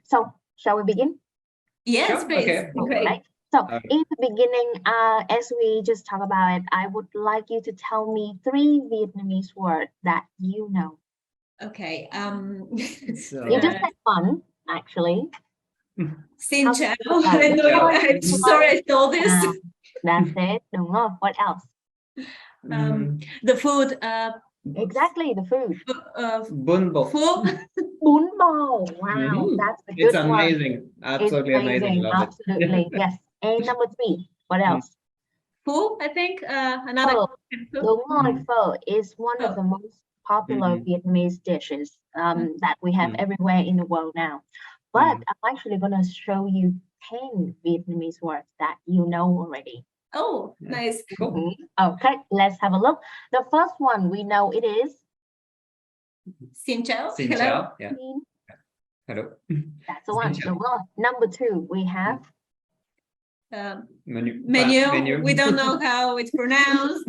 So shall we begin? Yes, Sure, please. okay. Great. Right. So Okay. in the beginning, as we just talked about it, I would like you to tell me 3 Vietnamese words that you know. Okay. So, You just said one, actually. Xin How chào. do you spell I it? know. Chào. I'm sorry I stole this. That's it. Đúng rồi. What else? The food. Exactly, the food. Bun bo. Pho. Bún bò. Wow, that's a good It's one. amazing. Absolutely It's amazing. Love it. Absolutely. Yes. And number 3, what else? Pho, I think. Another. Phở. Đúng rồi, phở is one of Phở. the most popular Vietnamese dishes that we have everywhere in the world now. But I'm actually going to show you 10 Vietnamese words that you know already. Oh, nice. Cool. Okay, let's have a look. The first one we know it is Xin chào. Xin Hello. chào. Yeah. Hello. That's the one. Đúng rồi. Number 2 we have Menu. Menu. We don't know how it's pronounced.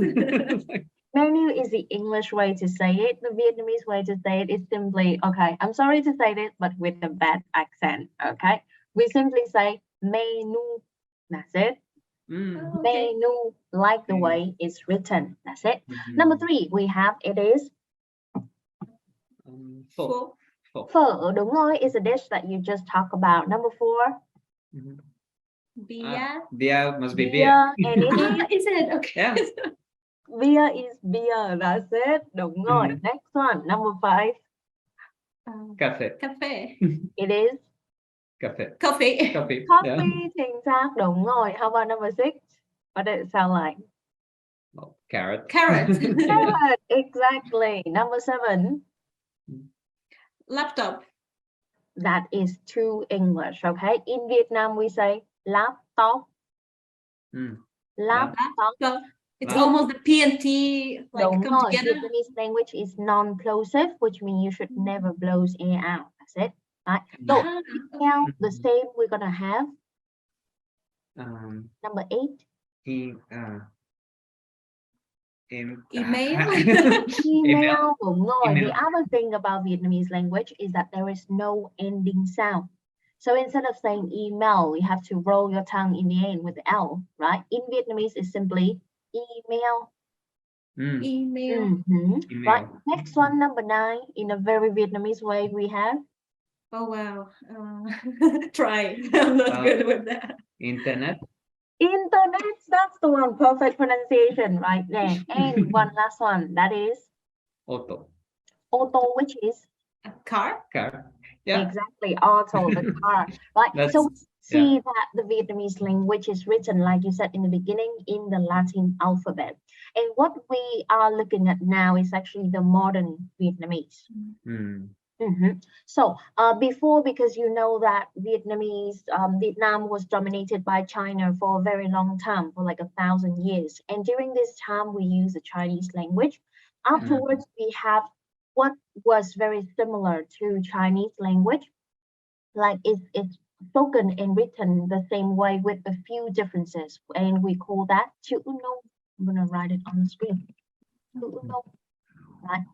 menu is the English way to say it. The Vietnamese way to say it is simply, okay, I'm sorry to say this, but with a bad accent, okay? We simply say menu. That's it. Okay. Menu, like the way it's written. That's it. Number 3, we have it is Pho. phở. Đúng rồi, is a dish that you just talked about. Number 4. Bia. Beer must be beer. Beer, and it is Is it? Okay. Yeah. beer is beer. That's it. Đúng rồi. Next one, number 5. Cafe. Cafe. It is Cafe. Coffee. Coffee. coffee. Yeah. Chính xác. Đúng rồi. How about number 6? What did it sound like? Oh, carrot. Carrot. Carrot. Exactly. Number 7. Laptop. That is too English. Okay. In Vietnam, we say laptop. Laptop. It's Wow. almost the P and T like Đúng come rồi. together. Vietnamese language is non-plosive, which means you should never blow air out. That's it. Right. So now the same we're gonna have. Number 8. Email. Email. Đúng rồi. Email. The other thing about Vietnamese language is that there is no ending sound. So instead of saying email, you have to roll your tongue in the end with the L, right? In Vietnamese, it's simply email. Email. Right. Next one, number 9. In a very Vietnamese way, we have. Oh wow. Try. I'm not good with that. Internet. Internet. That's the one. Perfect pronunciation right there. And one last one. That is Auto. auto, which is A car. Car. Yeah. exactly auto, the car. Right. That's, so see that the Vietnamese language is written, like you said in the beginning, in the Latin alphabet. And what we are looking at now is actually the modern Vietnamese. So before, because you know that Vietnam was dominated by China for a very long time, for like 1,000 years. And during this time, we use the Chinese language. Afterwards, we have what was very similar to Chinese language, like it's spoken and written the same way with a few differences, and we call that chữ nôm. I'm gonna write it on the screen. Chữ nôm, right?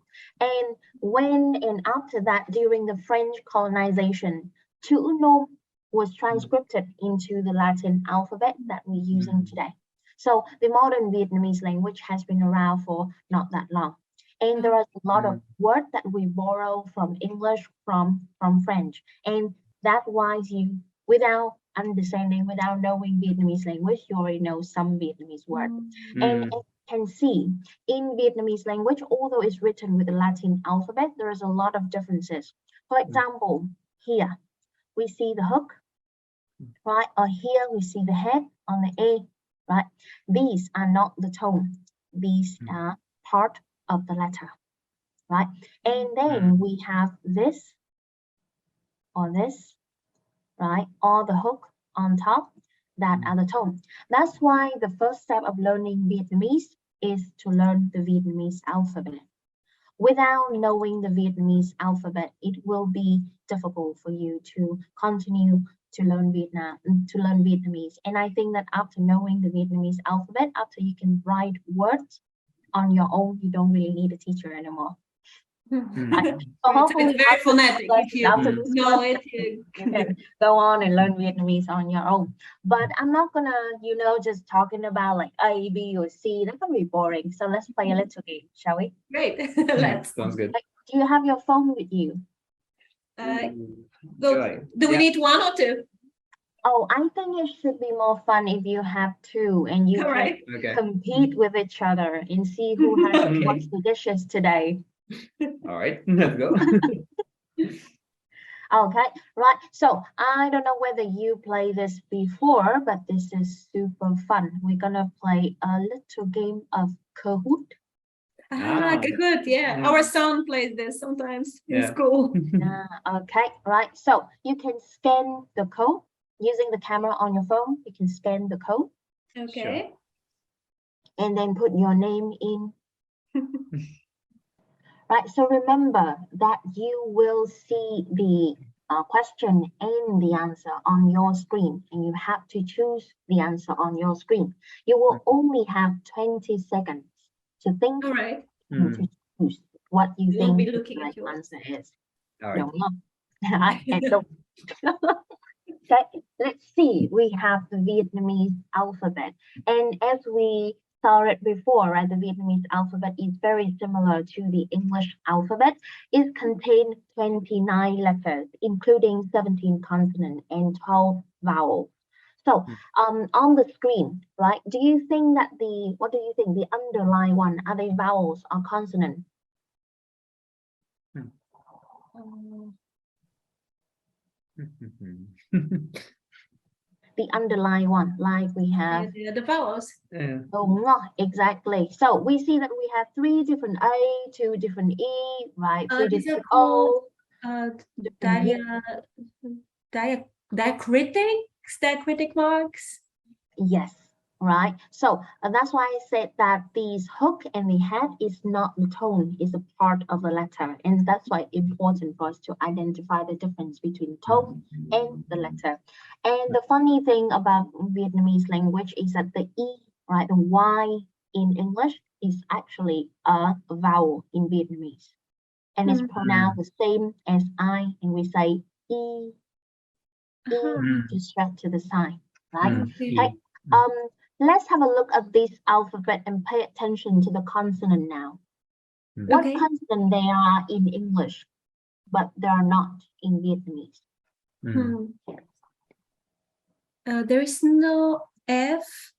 And when and after that, during the French colonization, chữ nôm was transcribed into the Latin alphabet that we're using today. So the modern Vietnamese language has been around for not that long. And there are a lot of words that we borrow from English, from French. And that's why you, without understanding, without knowing Vietnamese language, you already know some Vietnamese words. And as you can see, in Vietnamese language, although it's written with the Latin alphabet, there is a lot of differences. For example, here, we see the hook, right? Or here, we see the head on the A, right? These are not the tone. These are part of the letter, right? And then we have this or this, right? Or the hook on top, that are the tone. That's why the first step of learning Vietnamese is to learn the Vietnamese alphabet. Without knowing the Vietnamese alphabet, it will be difficult for you to continue to learn Vietnamese. And I think that after knowing the Vietnamese alphabet, after you can write words on your own, you don't really need a teacher anymore. So hopefully It's very phonetic. If you after this know class, it, you you can go on and learn Vietnamese on your own. But I'm not gonna, just talking about like A, B, or C. That's gonna be boring. So let's play a little game, shall we? great. Yeah, Let's. sounds good. Do you have your phone with you? Do we need one or two? Oh, I think it should be more fun if you have two and you All can right. Okay. compete with each other and see who has Okay. watched the dishes today. All right. Let's go. Okay, right. So I don't know whether you played this before, but this is super fun. We're gonna play a little game of Kahoot. Good. Yeah. Yeah. Our son plays this sometimes in Yeah. school. Okay, right. So you can scan the code using the camera on your phone. You can scan the code Okay. and then put your name in. Right. So remember that you will see the question and the answer on your screen, and you have to choose the answer on your screen. You will only have 20 seconds to think All right. and to choose what you We will be think the looking at right yours. answer is. All right. Okay, let's see. We have the Vietnamese alphabet, and as we saw it before, right, the Vietnamese alphabet is very similar to the English alphabet. It contains 29 letters, including 17 consonants and 12 vowels. So, on the screen, right, what do you think the underlying one, are they vowels or consonants? The underlying one, like we have The vowels. exactly. So we see that we have 3 different A, 2 different E, right? 3 These are different called O, different U. diacritic marks. Yes, right. So that's why I said that these hook and the head is not the tone, is a part of the letter. And that's why it's important for us to identify the difference between tone and the letter. And the funny thing about Vietnamese language is that the E, right, the Y in English is actually a vowel in Vietnamese. And it's pronounced the same as I, and we say E, just straight to the side, right? Okay. Let's have a look at this alphabet and pay attention to the consonant now. What consonant they are in English, but they are not in Vietnamese? There is no F.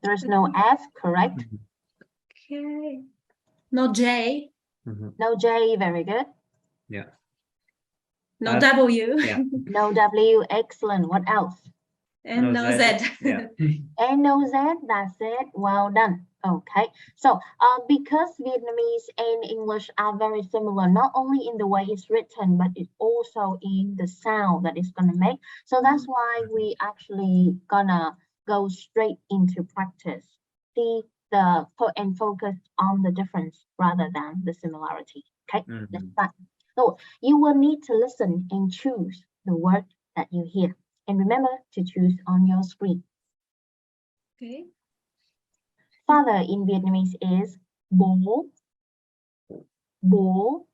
There's no F, correct? Okay. No J. No J, very good. Yeah. No W. Yeah. No W, excellent. What else? And no Z. Yeah. And no Z, that's it. Well done. Okay, so because Vietnamese and English are very similar, not only in the way it's written, but it's also in the sound that it's gonna make. So that's why we actually gonna go straight into practice. See and focus on the difference rather than the similarity. Okay, let's start. So you will need to listen and choose the word that you hear. And remember to choose on your screen. Okay. Father in Vietnamese is bố, bố,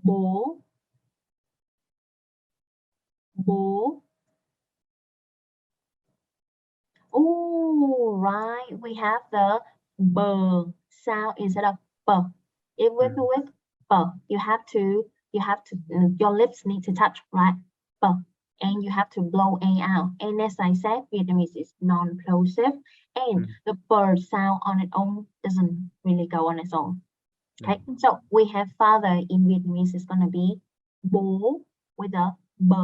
bố, bố. Oh, right. We have the b sound instead of b. If with b, your lips need to touch, right? B. And you have to blow A out. And as I said, Vietnamese is non-plosive, and the b sound on its own doesn't really go on its own. Okay, so we have father in Vietnamese is going to be bố with a b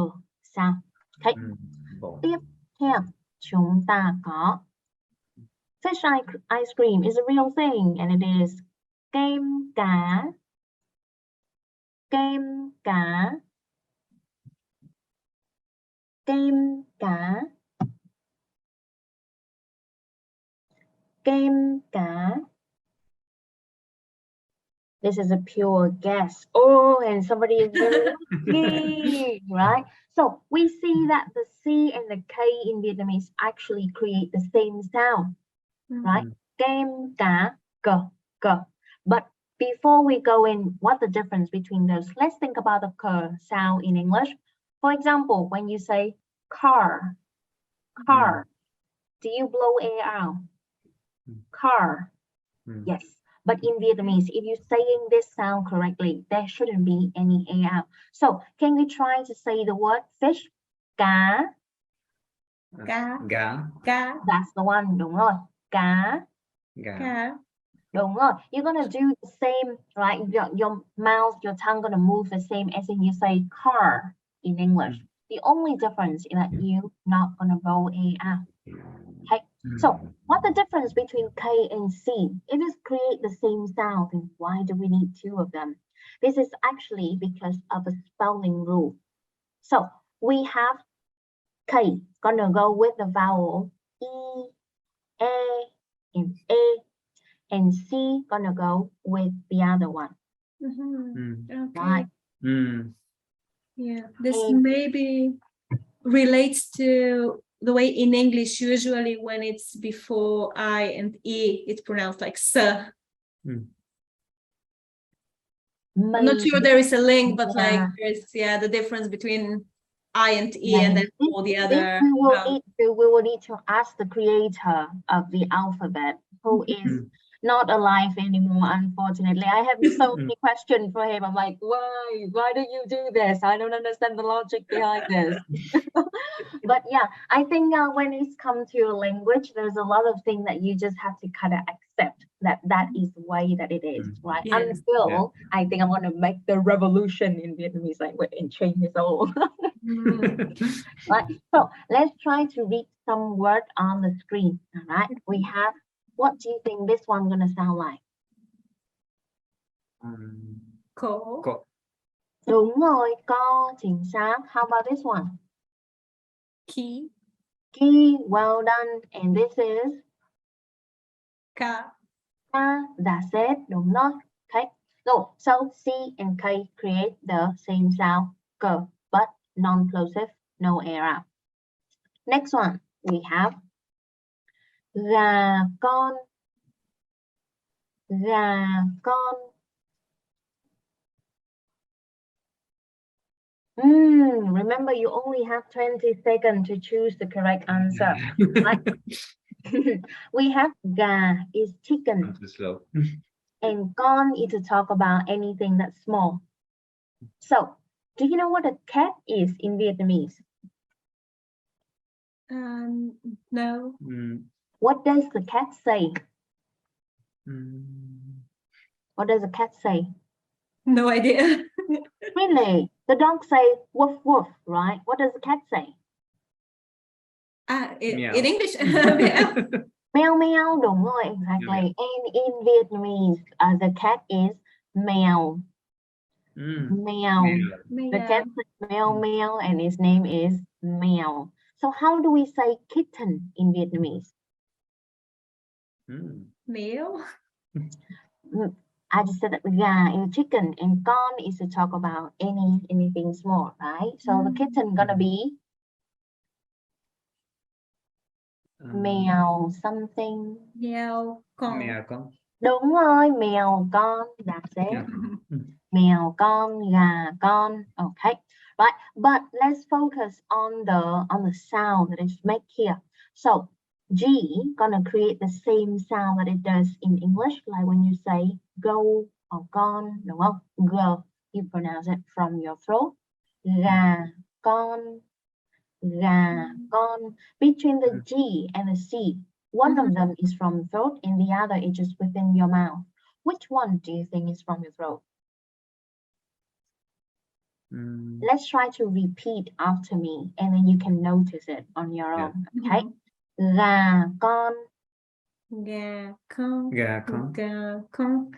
sound. Okay, tiếp theo chúng ta có fish ice cream is a real thing, and it is kem cá, kem cá, kem cá, kem cá. This is a pure guess. Oh, and somebody is very lucky, right? So we see that the C and the K in Vietnamese actually create the same sound, right? Kem cá, g, g. But before we go in, what's the difference between those? Let's think about the k sound in English. For example, when you say car, do you blow air out? Car, yes. But in Vietnamese, if you're saying this sound correctly, there shouldn't be any air out. So can we try to say the word fish? Cá. Cá. Cá. Cá. That's the one, đúng rồi. Cá. Cá. Cá. Đúng rồi. You're gonna do the same, right? Your mouth, your tongue gonna move the same as in you say car in English. The only difference is that you're not gonna blow air out. Okay. So what's the difference between K and C? It is create the same sound, then why do we need two of them? This is actually because of a spelling rule. So we have K gonna go with the vowel E, A, and A, and C gonna go with the other one. Okay. Right. Yeah, this And maybe relates to the way in English usually when it's before I and E, it's pronounced like S. I'm not sure there is a link, but like there's the difference between I and E and then all the other. We will need to ask the creator of the alphabet, who is not alive anymore, unfortunately. I have so many questions for him. I'm like, why do you do this? I don't understand the logic behind this. But yeah, I think when it's come to a language, there's a lot of things that you just have to kind of accept that is the way that it is, right? Yes. Until I think I'm going to make the revolution in Vietnamese language and change it all. Right. So let's try to read some word on the screen. All right. We have, what do you think this one gonna sound like? Cổ. Đúng rồi, co, chính xác. How about this one? Key. Key, well done. And this is? Ca. Ca, that's it. Đúng rồi. Okay. So C and K create the same sound, K, but non-plosive, no air out. Next one, we have gà con. Gà con. Remember, you only have 20 seconds to choose the correct answer. Right? We have gà is chicken. Too slow. And con is to talk about anything that's small. So, do you know what a cat is in Vietnamese? No. What does the cat say? What does the cat say? No idea. Really? The dog say woof woof, right? What does the cat say? In Meow. English? Meow meow, đúng rồi, exactly. And in Vietnamese, the cat is meow. Meow. The cat says meow meow and his name is meow. So how do we say kitten in Vietnamese? Meow. I just said that gà is chicken and con is to talk about anything small, right? So the kitten gonna be mèo something. Mèo con. Mèo con. Đúng rồi, mèo con. That's it. Mèo con, gà con. Okay, right. But let's focus on the sound that is made here. So G gonna create the same sound that it does in English, like when you say go or gone, đúng không? G, you pronounce it from your throat. Gà con, gà con. Between the G and the C, one of them is from throat and the other is just within your mouth. Which one do you think is from your throat? Let's try to repeat after me and then you can notice it on your own. Okay. Gà con. Gà con. Gà con. Gà con.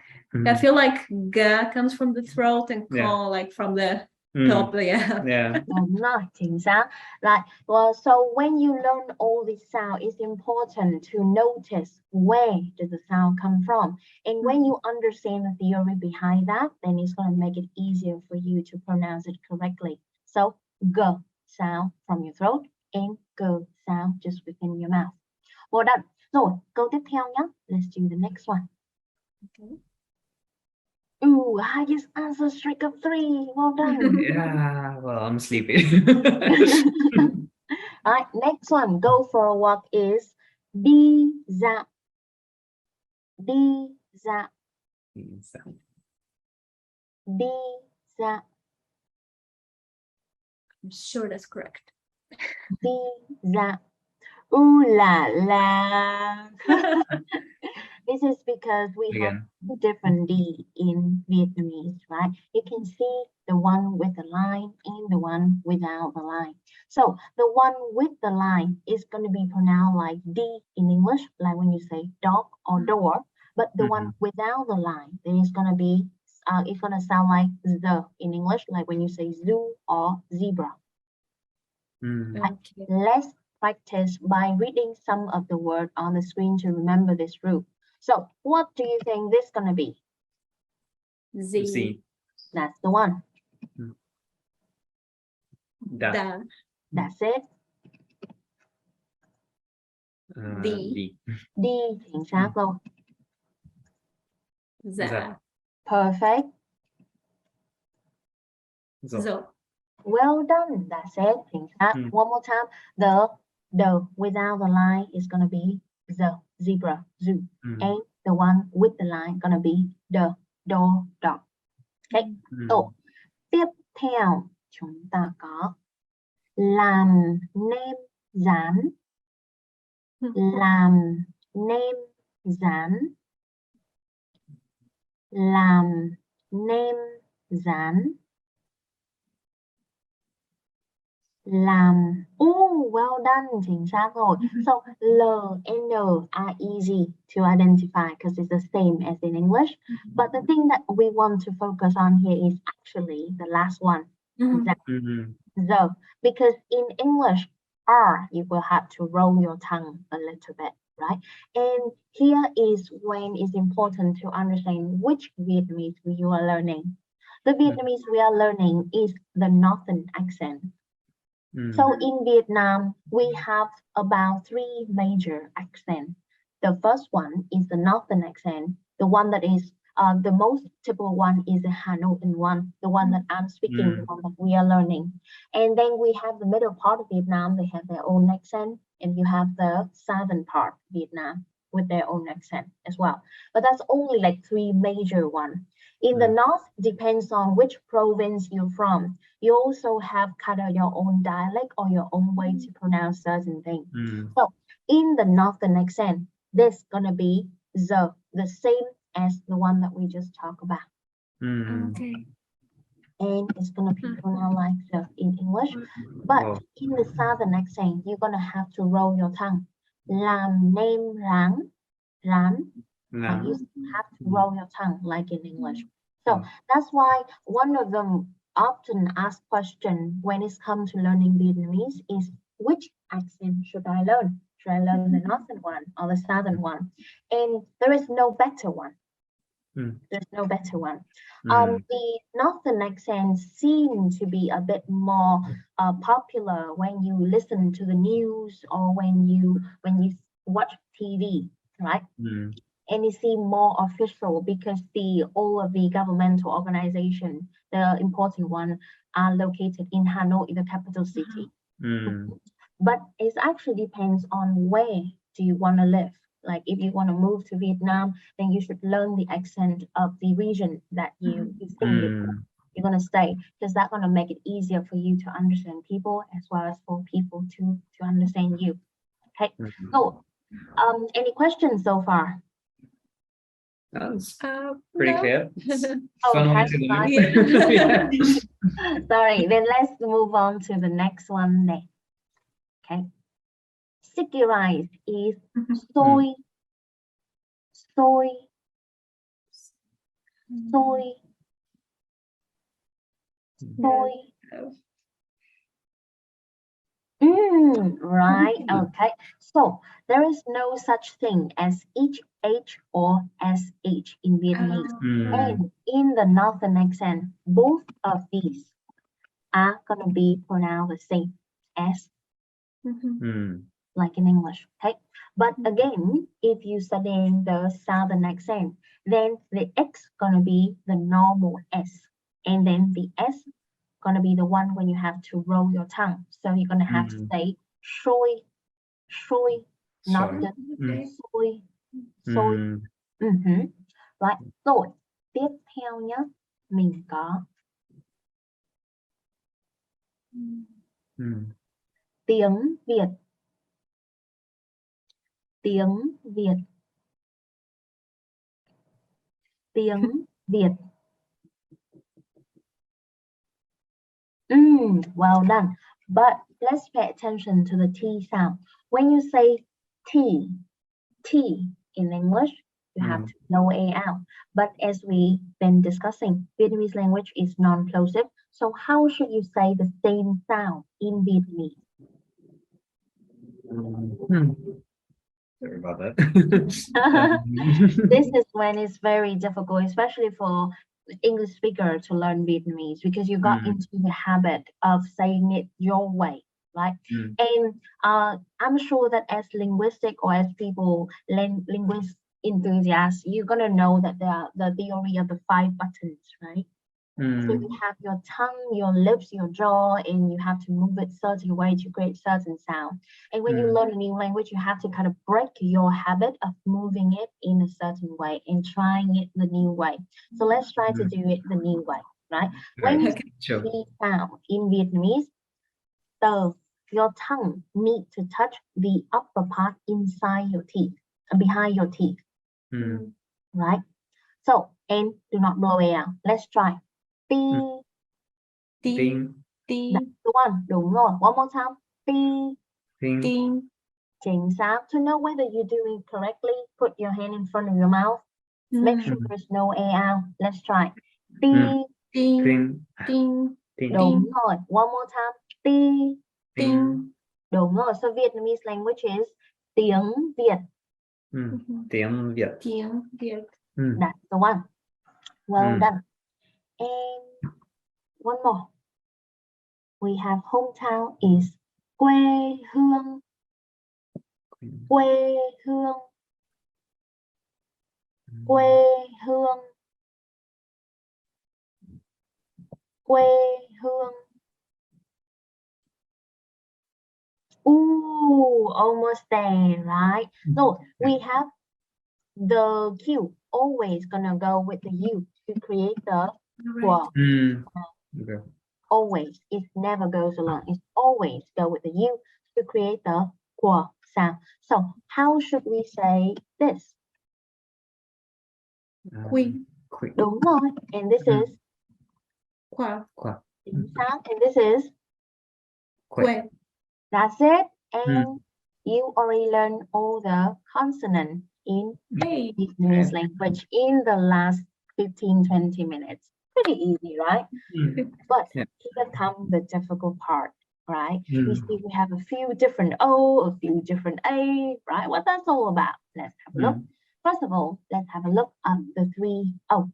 I feel like ga comes from the throat and con like from the top. Yeah. Đúng rồi, chính xác. Right. Well, so when you learn all this sound, it's important to notice where does the sound come from. And when you understand the theory behind that, then it's going to make it easier for you to pronounce it correctly. So, G sound from your throat and G sound just within your mouth. Well done. Rồi, câu tiếp theo nhé. Let's do the next one. Okay. Ooh, highest answer, streak of 3. Well done. Yeah, well, I'm sleepy. All right, next one, go for a walk is đi dạo. Đi dạo. Đi dạo. I'm sure that's correct. Đi dạo. Ooh la la. This is because we have Again. two different D in Vietnamese, right? You can see the one with the line and the one without the line. So the one with the line is going to be pronounced like D in English, like when you say dog or door. But the one without the line, then it's going to be, it's going to sound like the in English, like when you say zoo or zebra. Okay. Let's practice by reading some of the word on the screen to remember this rule. So what do you think this is going to be? Z. That's the one. Da. That's it. D. D, chính xác luôn. Dạ. Perfect. Dậu. Well done. That's it. Chính xác. One more time. The without the line is going to be the zebra, zoo. And the one with the line going to be the door, dog. Okay. So, tiếp theo chúng ta có làm nên dán. Làm nên dán. Làm nên dán. Làm. Oh, well done. Chính xác rồi. So L and N are easy to identify because it's the same as in English. But the thing that we want to focus on here is actually the last one. The. Because in English, R, you will have to roll your tongue a little bit, right? And here is when it's important to understand which Vietnamese you are learning. The Vietnamese we are learning is the northern accent. So in Vietnam, we have about 3 major accents. The first one is the northern accent. The one that is the most typical one is the Hanoi one, the one that I'm speaking, the one that we are learning. And then we have the middle part of Vietnam, they have their own accent, and you have the southern part of Vietnam with their own accent as well. But that's only like 3 major ones. In the north, depends on which province you're from. You also have kind of your own dialect or your own way to pronounce certain things. So in the northern accent, this gonna be the same as the one that we just talked about. Okay. And it's gonna be pronounced like the in English. But in the southern accent, you're gonna have to roll your tongue. Làm nên rán. Like you have to roll your tongue like in English. So that's why one of them often asked question when it comes to learning Vietnamese is which accent should I learn? Should I learn the northern one or the southern one? And there is no better one. There's no better one. The northern accents seem to be a bit more popular when you listen to the news or when you watch TV, right? And it seems more official because all of the governmental organization, the important one, are located in Hanoi, the capital city. But it actually depends on where do you want to live. Like if you want to move to Vietnam, then you should learn the accent of the region that you think you're going to stay, because that's going to make it easier for you to understand people as well as for people to understand you. Okay. So, any questions so far? That's pretty clear. Okay, Yeah. sorry, then let's move on to the next one next. Okay. Sticky rice is soy. Right, okay. So there is no such thing as HH or SH in Vietnamese. And in the northern accent, both of these are gonna be pronounced the same as. like in English, okay? But again, if you studying the southern accent, then the X gonna be the normal S, and then the S gonna be the one when you have to roll your tongue. So you're gonna have to say shui, shui, not Sure. just shui, shui. Right. Rồi, tiếp theo nhé, mình có tiếng Việt, tiếng Việt, tiếng Việt. Well done. But let's pay attention to the T sound. When you say T in English, you have to blow A out. But as we've been discussing, Vietnamese language is non-plosive. So how should you say the same sound in Vietnamese? Sorry about that. This is when it's very difficult, especially for English speaker to learn Vietnamese, because you got into the habit of saying it your way, right? And I'm sure that as linguistic or as people, linguist enthusiasts, you're gonna know that the theory of the 5 buttons, right? So you have your tongue, your lips, your jaw, and you have to move it certain way to create certain sound. And when you learn a new language, you have to kind of break your habit of moving it in a certain way and trying it the new way. So let's try to do it the new way, right? When you Sure. see sound in Vietnamese, your tongue need to touch the upper part inside your teeth, behind your teeth, right? So, and do not blow it out. Let's try. Ting. Ting. That's the one. Đúng rồi. One more time. Ting. Ting. Chính xác. To know whether you're doing correctly, put your hand in front of your mouth. Make sure there's no air out. Let's try. Ting. Ting. Đúng rồi. One more time. Ting. Ting. Đúng rồi. So Vietnamese language is tiếng Việt. Tieng Viet. Tieng Viet. That's the one. Well done. And one more. We have hometown is quê hương. Quê hương. Quê hương. Quê hương. Ooh, almost there, right? So we have the Q always gonna go with the U to create the quo. Okay. Always. It never goes alone. It always go with the U to create the quo sound. So how should we say this? Quy. Đúng rồi. And this is Qua. chính xác. And this is Que. that's it. And you already learned all the consonants in Vietnamese language in the last 15-20 minutes. Pretty easy, right? But here comes the difficult part, right? You see, we have a few different O, a few different A, right? What that's all about. Let's have a look. First of all, let's have a look at the 3 O.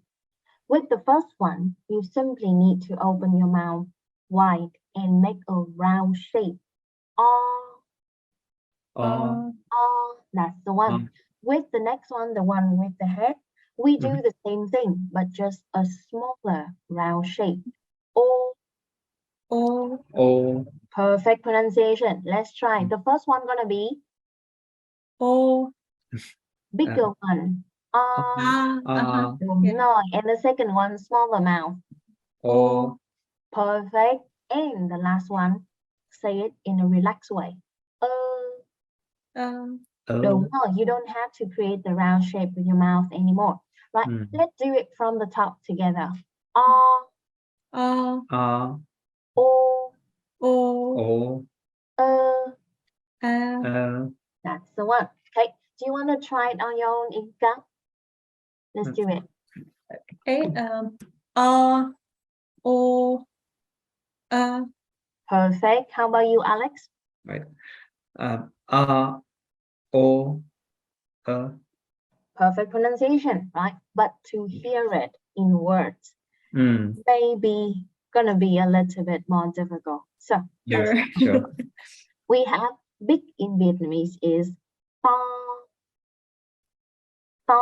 With the first one, you simply need to open your mouth wide and make a round shape. That's the one. With the next one, the one with the head, we do the same thing, but just a smaller round shape. O. Perfect pronunciation. Let's try. The first one gonna be O. bigger one. Yeah. No, and the second one, smaller mouth. Perfect. And the last one, say it in a relaxed way. No, you don't have to create the round shape with your mouth anymore. Right? Let's do it from the top together. That's the one. Okay. Do you want to try it on your own, Inka? Let's do it. Perfect. How about you, Alex? Right. Perfect pronunciation, right? But to hear it in words, maybe gonna be a little bit more difficult. So sure. we have big in Vietnamese is to. To.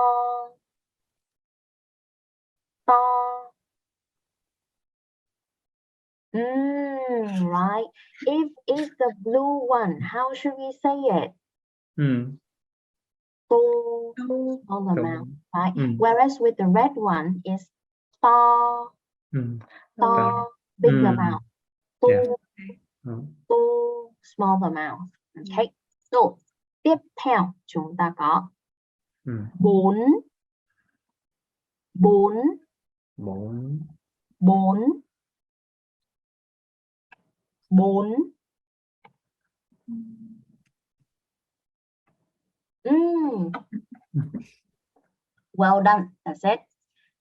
To. Right. If it's the blue one, how should we say it? To, small amount, right? Whereas with the red one is to, to, big amount. To, to, small amount. Okay. So, tiếp theo chúng ta có bốn, bốn, bốn, bốn, bốn. Well done. That's it.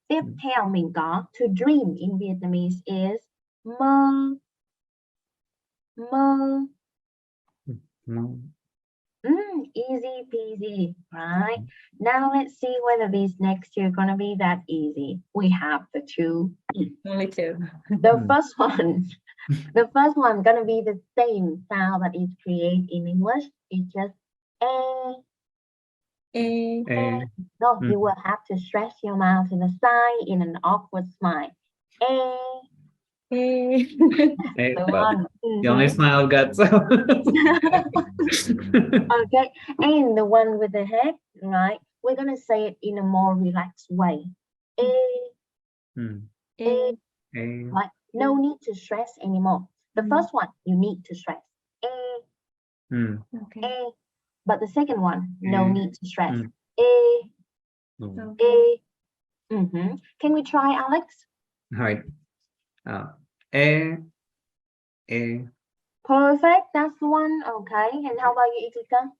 Tiếp theo mình có to dream in Vietnamese is mơ, mơ. Easy peasy, right? Now let's see whether these next two are gonna be that easy. We have the two. Only two. The first one gonna be the same sound that is created in English. It's just a. No, you will have to stretch your mouth to the side in an awkward smile. The one. The only smile I've got. So. Okay, and the one with the head, right? We're gonna say it in a more relaxed way. Right? No need to stress anymore. The first one you need to stress. Okay. But the second one, no need to stress. Okay. Can we try, Alex? Right. Perfect. That's the one. Okay. And how about you, Itika?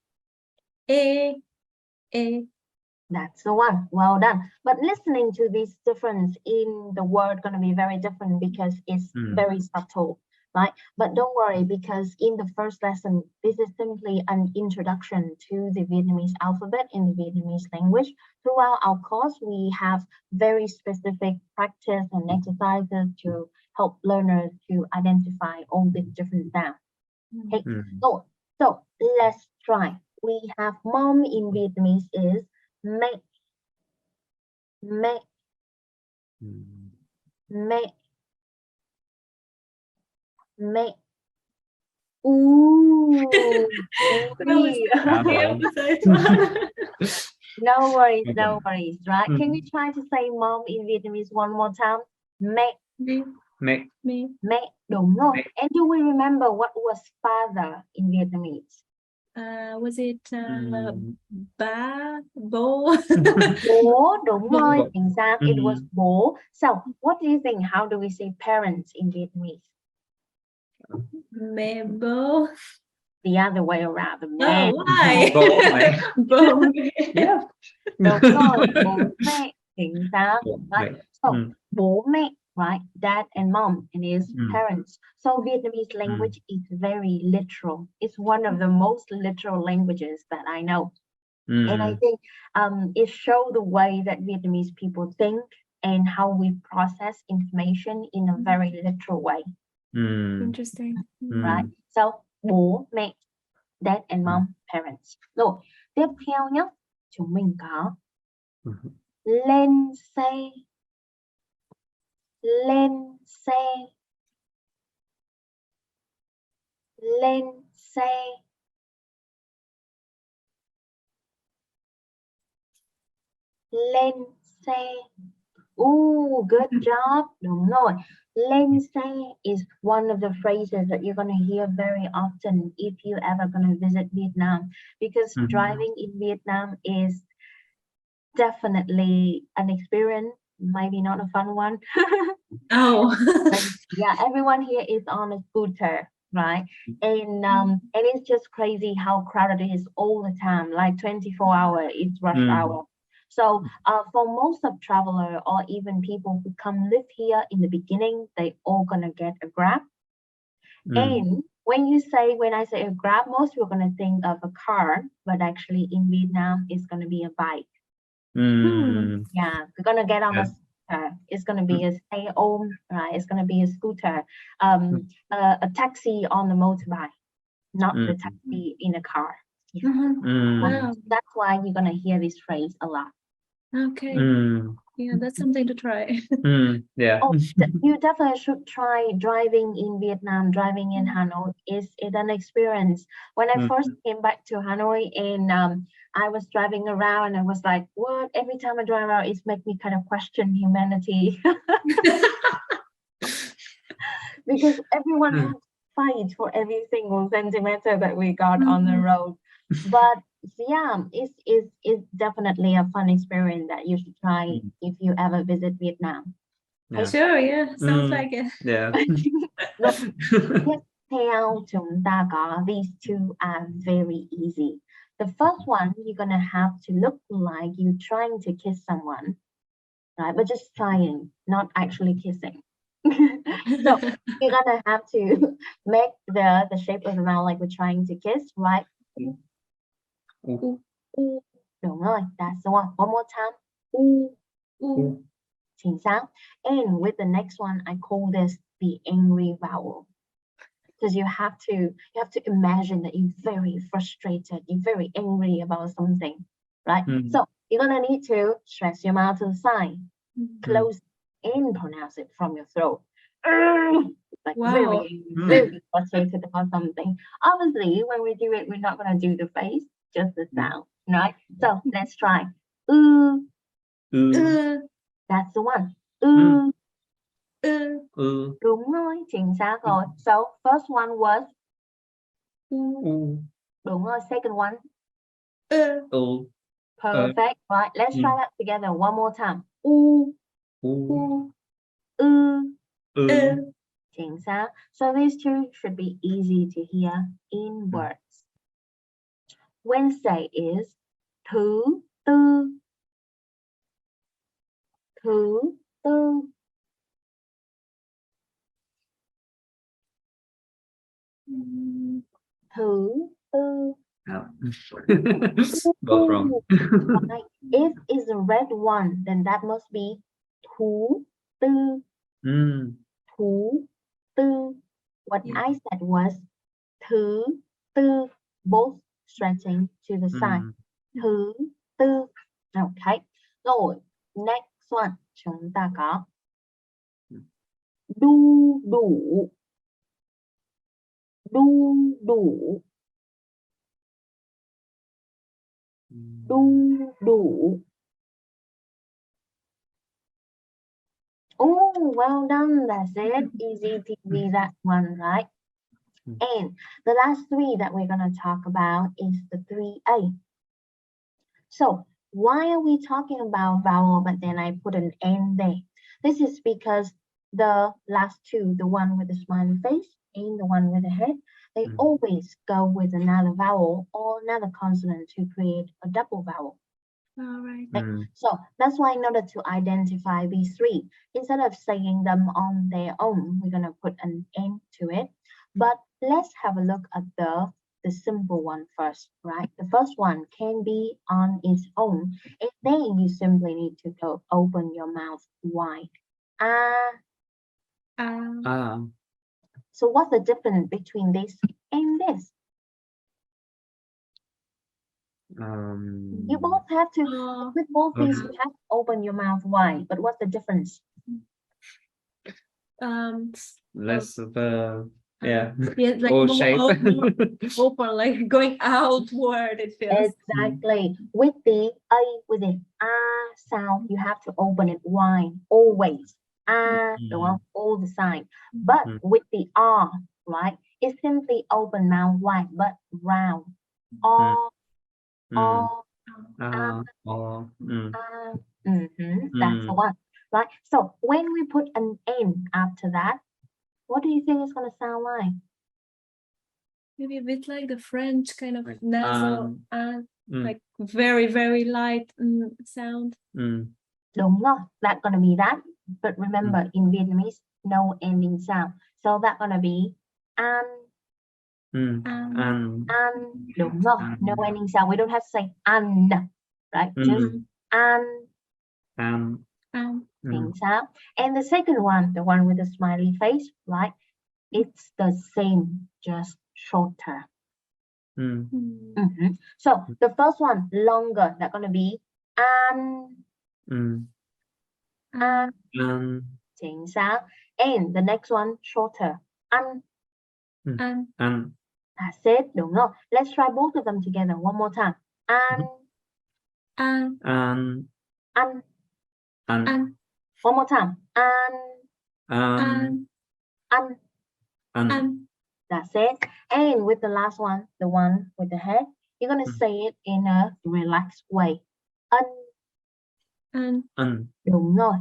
That's the one. Well done. But listening to this difference in the word gonna be very different because it's very subtle, right? But don't worry, because in the first lesson, this is simply an introduction to the Vietnamese alphabet in the Vietnamese language. Throughout our course, we have very specific practice and exercises to help learners to identify all the different sounds. Okay, so let's try. We have mom in Vietnamese is mẹ, mẹ, mẹ, mẹ. Ooh. No worries, no worries, right? Can we try to say mom in Vietnamese one more time? Mẹ. Mẹ. Mẹ, đúng rồi. And do we remember what was father in Vietnamese? Was it ba, bố? Bố, đúng rồi. Exactly, it was bố. So, what do you think? How do we say parents in Vietnamese? Mẹ, bố. The other way around. Oh, why? Bố mẹ. Bố mẹ. Yeah. Đúng rồi, bố mẹ. Chính xác. Right? So, bố mẹ, right? Dad and mom, and his parents. So Vietnamese language is very literal. It's one of the most literal languages that I know. And I think it shows the way that Vietnamese people think and how we process information in a very literal way. Interesting. Right? So, bố mẹ, dad and mom, parents. Rồi, tiếp theo nhé, chúng mình có lên xe, lên xe, lên xe, lên xe. Ooh, good job. Đúng rồi. Lên xe is one of the phrases that you're going to hear very often if you ever going to visit Vietnam, because driving in Vietnam is definitely an experience, maybe not a fun one. Oh. But yeah, everyone here is on a scooter, right? And it's just crazy how crowded it is all the time, like 24 hours, it's rush hour. So for most of traveler or even people who come live here in the beginning, they all gonna get a Grab. And when I say a Grab, most people are gonna think of a car, but actually in Vietnam, it's gonna be a bike. Yeah, we're gonna get on a scooter. It's gonna be a stay home, right? It's gonna be a scooter, a taxi on the motorbike. not the taxi in a car. Yeah. Wow. That's why you're gonna hear this phrase a lot. Okay. Yeah, that's something to try. Yeah. Oh, you definitely should try driving in Vietnam, driving in Hanoi. It's an experience. When I first came back to Hanoi and I was driving around and I was like, what? Every time I drive around, it's make me kind of question humanity. Because everyone has to fight for every single centimeter that we got on the road. But yeah, it's definitely a fun experience that you should try if you ever visit Vietnam. Yeah. Sure, yeah, sounds like it. Yeah. Rồi, tiếp theo chúng ta có these two are very easy. The first one, you're gonna have to look like you're trying to kiss someone, right? But just trying, not actually kissing. So you're gonna have to make the shape of the mouth like we're trying to kiss, right? Đúng rồi, that's the one. One more time. Chính xác. And with the next one, I call this the angry vowel. Because you have to imagine that you're very frustrated, you're very angry about something, right? So you're gonna need to stretch your mouth to the side, close and pronounce it from your throat. Like very frustrated about something. Obviously, when we do it, we're not gonna do the face, just the sound, right? So let's try. That's the one. Đúng rồi, chính xác rồi. So first one was đúng rồi. Second one perfect. Right, let's try that together one more time. Chính xác. So these two should be easy to hear in words. Wednesday is thứ tư. Thứ tư. Thứ tư. Both wrong. Right. If it's a red one, then that must be thứ tư. Thứ tư. What I said was thứ tư, both stretching to the side. Thứ tư. Okay. Rồi, next one chúng ta có đu đủ. Đu đủ. Đu đủ. Oh, well done. That's it. Easy peasy, that one, right? And the last three that we're going to talk about is the 3A. So why are we talking about vowel, but then I put an N there? This is because the last two, the one with the smiley face and the one with the head, they always go with another vowel or another consonant to create a double vowel. All right. So that's why in order to identify these three, instead of saying them on their own, we're going to put an N to it. But let's have a look at the simple one first, right? The first one can be on its own, and then you simply need to go open your mouth wide. So what's the difference between this and this? You both have to, with both these, you have to open your mouth wide, but what's the difference? Less of a like O more shape. open, like going outward, it feels. Exactly. With the A, with the sound, you have to open it wide, always. All the time. But with the R, right, it's simply open mouth wide, but round. That's the one, right? So when we put an N after that, what do you think it's going to sound like? Maybe a bit like the French kind of nasal, like very, very light sound. Đúng rồi, that's going to be that. But remember, in Vietnamese, no ending sound. So that's going to be an. Đúng rồi, no ending sound. We don't have to say an, right? Just an. Chính xác. And the second one, the one with the smiley face, right? It's the same, just shorter. So the first one longer, that's gonna be chính xác. And the next one shorter, ăn. That's it, đúng rồi. Let's try both of them together one more time. Ăn. One more time. Ăn. That's it. And with the last one, the one with the head, you're gonna say it in a relaxed way. Đúng rồi.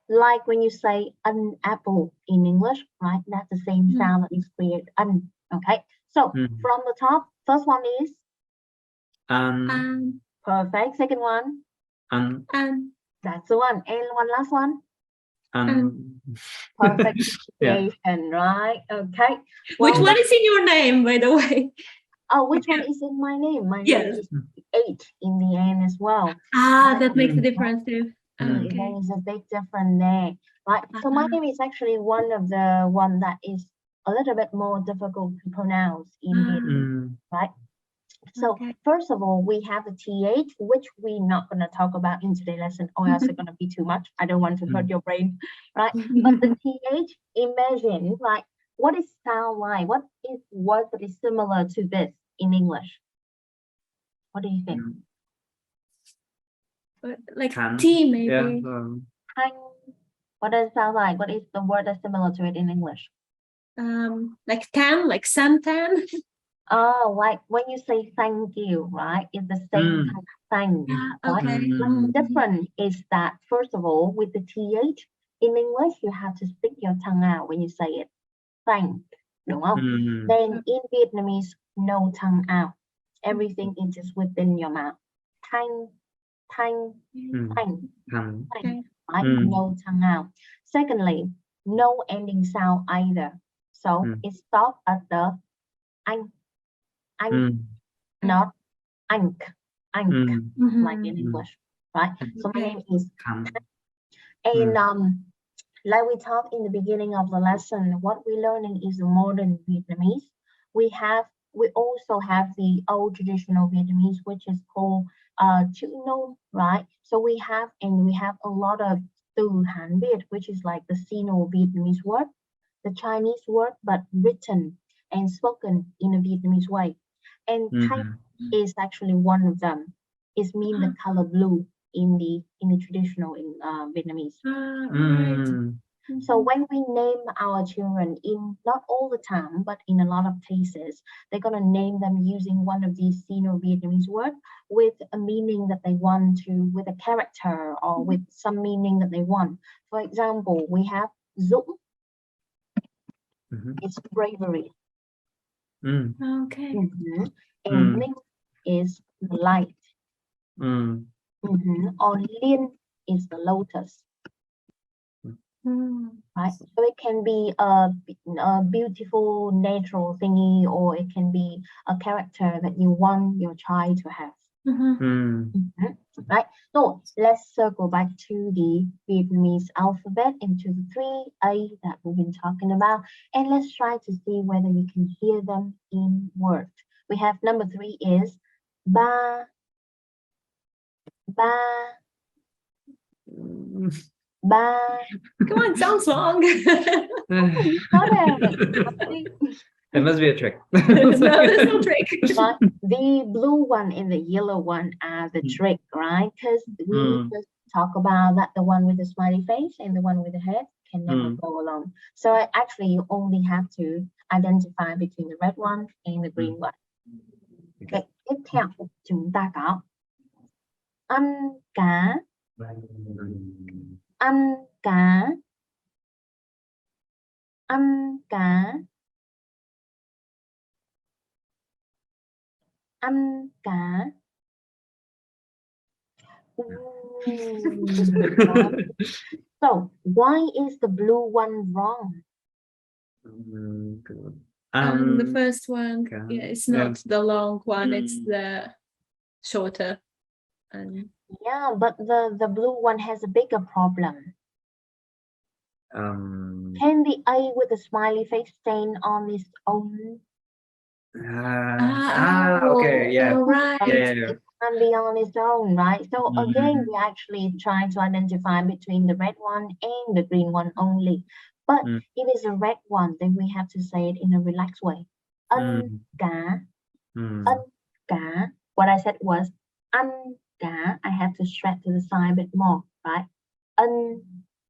Like when you say an apple in English, right? That's the same sound that is created. Okay. So from the top, first one is perfect. Second one, that's the one. And one last one. Perfect pronunciation, right? Okay. Which one is in your name, by the way? Oh, which one is in my name? My name is H in the end as well. That makes a difference too. There is a big difference there, right? So my name is actually one of the one that is a little bit more difficult to pronounce in Vietnamese, right? So first of all, we have the TH, which we're not going to talk about in today's lesson, or else it's going to be too much. I don't want to hurt your brain, right? But the TH, imagine, like, what it sound like? What is word that is similar to this in English? What do you think? Like tea, maybe. Yeah, what does it sound like? What is the word that's similar to it in English? Like tan, like suntan. Oh, like when you say thank you, right? It's the same kind of thank. Okay. What's different is that, first of all, with the TH, in English, you have to stick your tongue out when you say it. Thank. Đúng không? Then in Vietnamese, no tongue out. Everything is just within your mouth. Thanh, thanh, thanh. Right? No tongue out. Secondly, no ending sound either. So it stops at the anh, not ank, like in English, right? So my name is Thanh. And like we talked in the beginning of the lesson, what we're learning is the modern Vietnamese. We also have the old traditional Vietnamese, which is called chữ nôm, right? So we have a lot of từ Hán Việt, which is like the Sino-Vietnamese word, the Chinese word, but written and spoken in a Vietnamese way. And Thanh is actually one of them. It means the color blue in the traditional Vietnamese. So when we name our children, in not all the time, but in a lot of cases, they're gonna name them using one of these Sino-Vietnamese words with a meaning that they want to, with a character or with some meaning that they want. For example, we have Dũng. It's bravery. Okay. And Minh is the light. Or Liên is the lotus. Right? So it can be a beautiful natural thingy, or it can be a character that you want your child to have. Right? So let's circle back to the Vietnamese alphabet, into the 3A that we've been talking about, and let's try to see whether you can hear them in words. We have number 3 is ba, ba, ba. Come on, sounds long. You got it. It must be a trick. No, there's no trick. But the blue one and the yellow one are the trick, right? Because we just talk about that the one with the smiley face and the one with the head can never go along. So actually, you only have to identify between the red one and the green one. Okay. Tiếp theo chúng ta có ăn cá, ăn cá, ăn cá, ăn cá. So why is the blue one wrong? The first one, it's not the long one, it's the shorter. Yeah, but the blue one has a bigger problem. Can the A with the smiley face stand on its own? Okay, yeah. all right. Yeah. It can be on its own, right? So again, Mm. we actually try to identify between the red one and the green one only. But Mm. if it's a red one, then we have to say it in a relaxed way. Ăn Mm. cá, Mm. ăn cá. What I said was ăn cá. I have to stretch to the side a bit more, right? Ăn,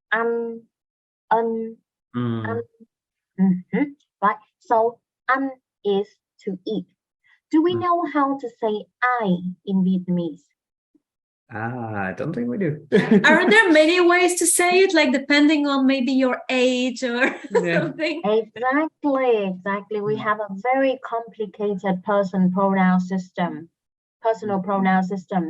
ăn, ăn, ăn. Mm. Right? So ăn is to eat. Do we Mm. know how to say I in Vietnamese? I don't think we do. Are there many ways to say it, like depending on maybe your age or Yeah. something? Exactly. We have a very complicated personal pronoun system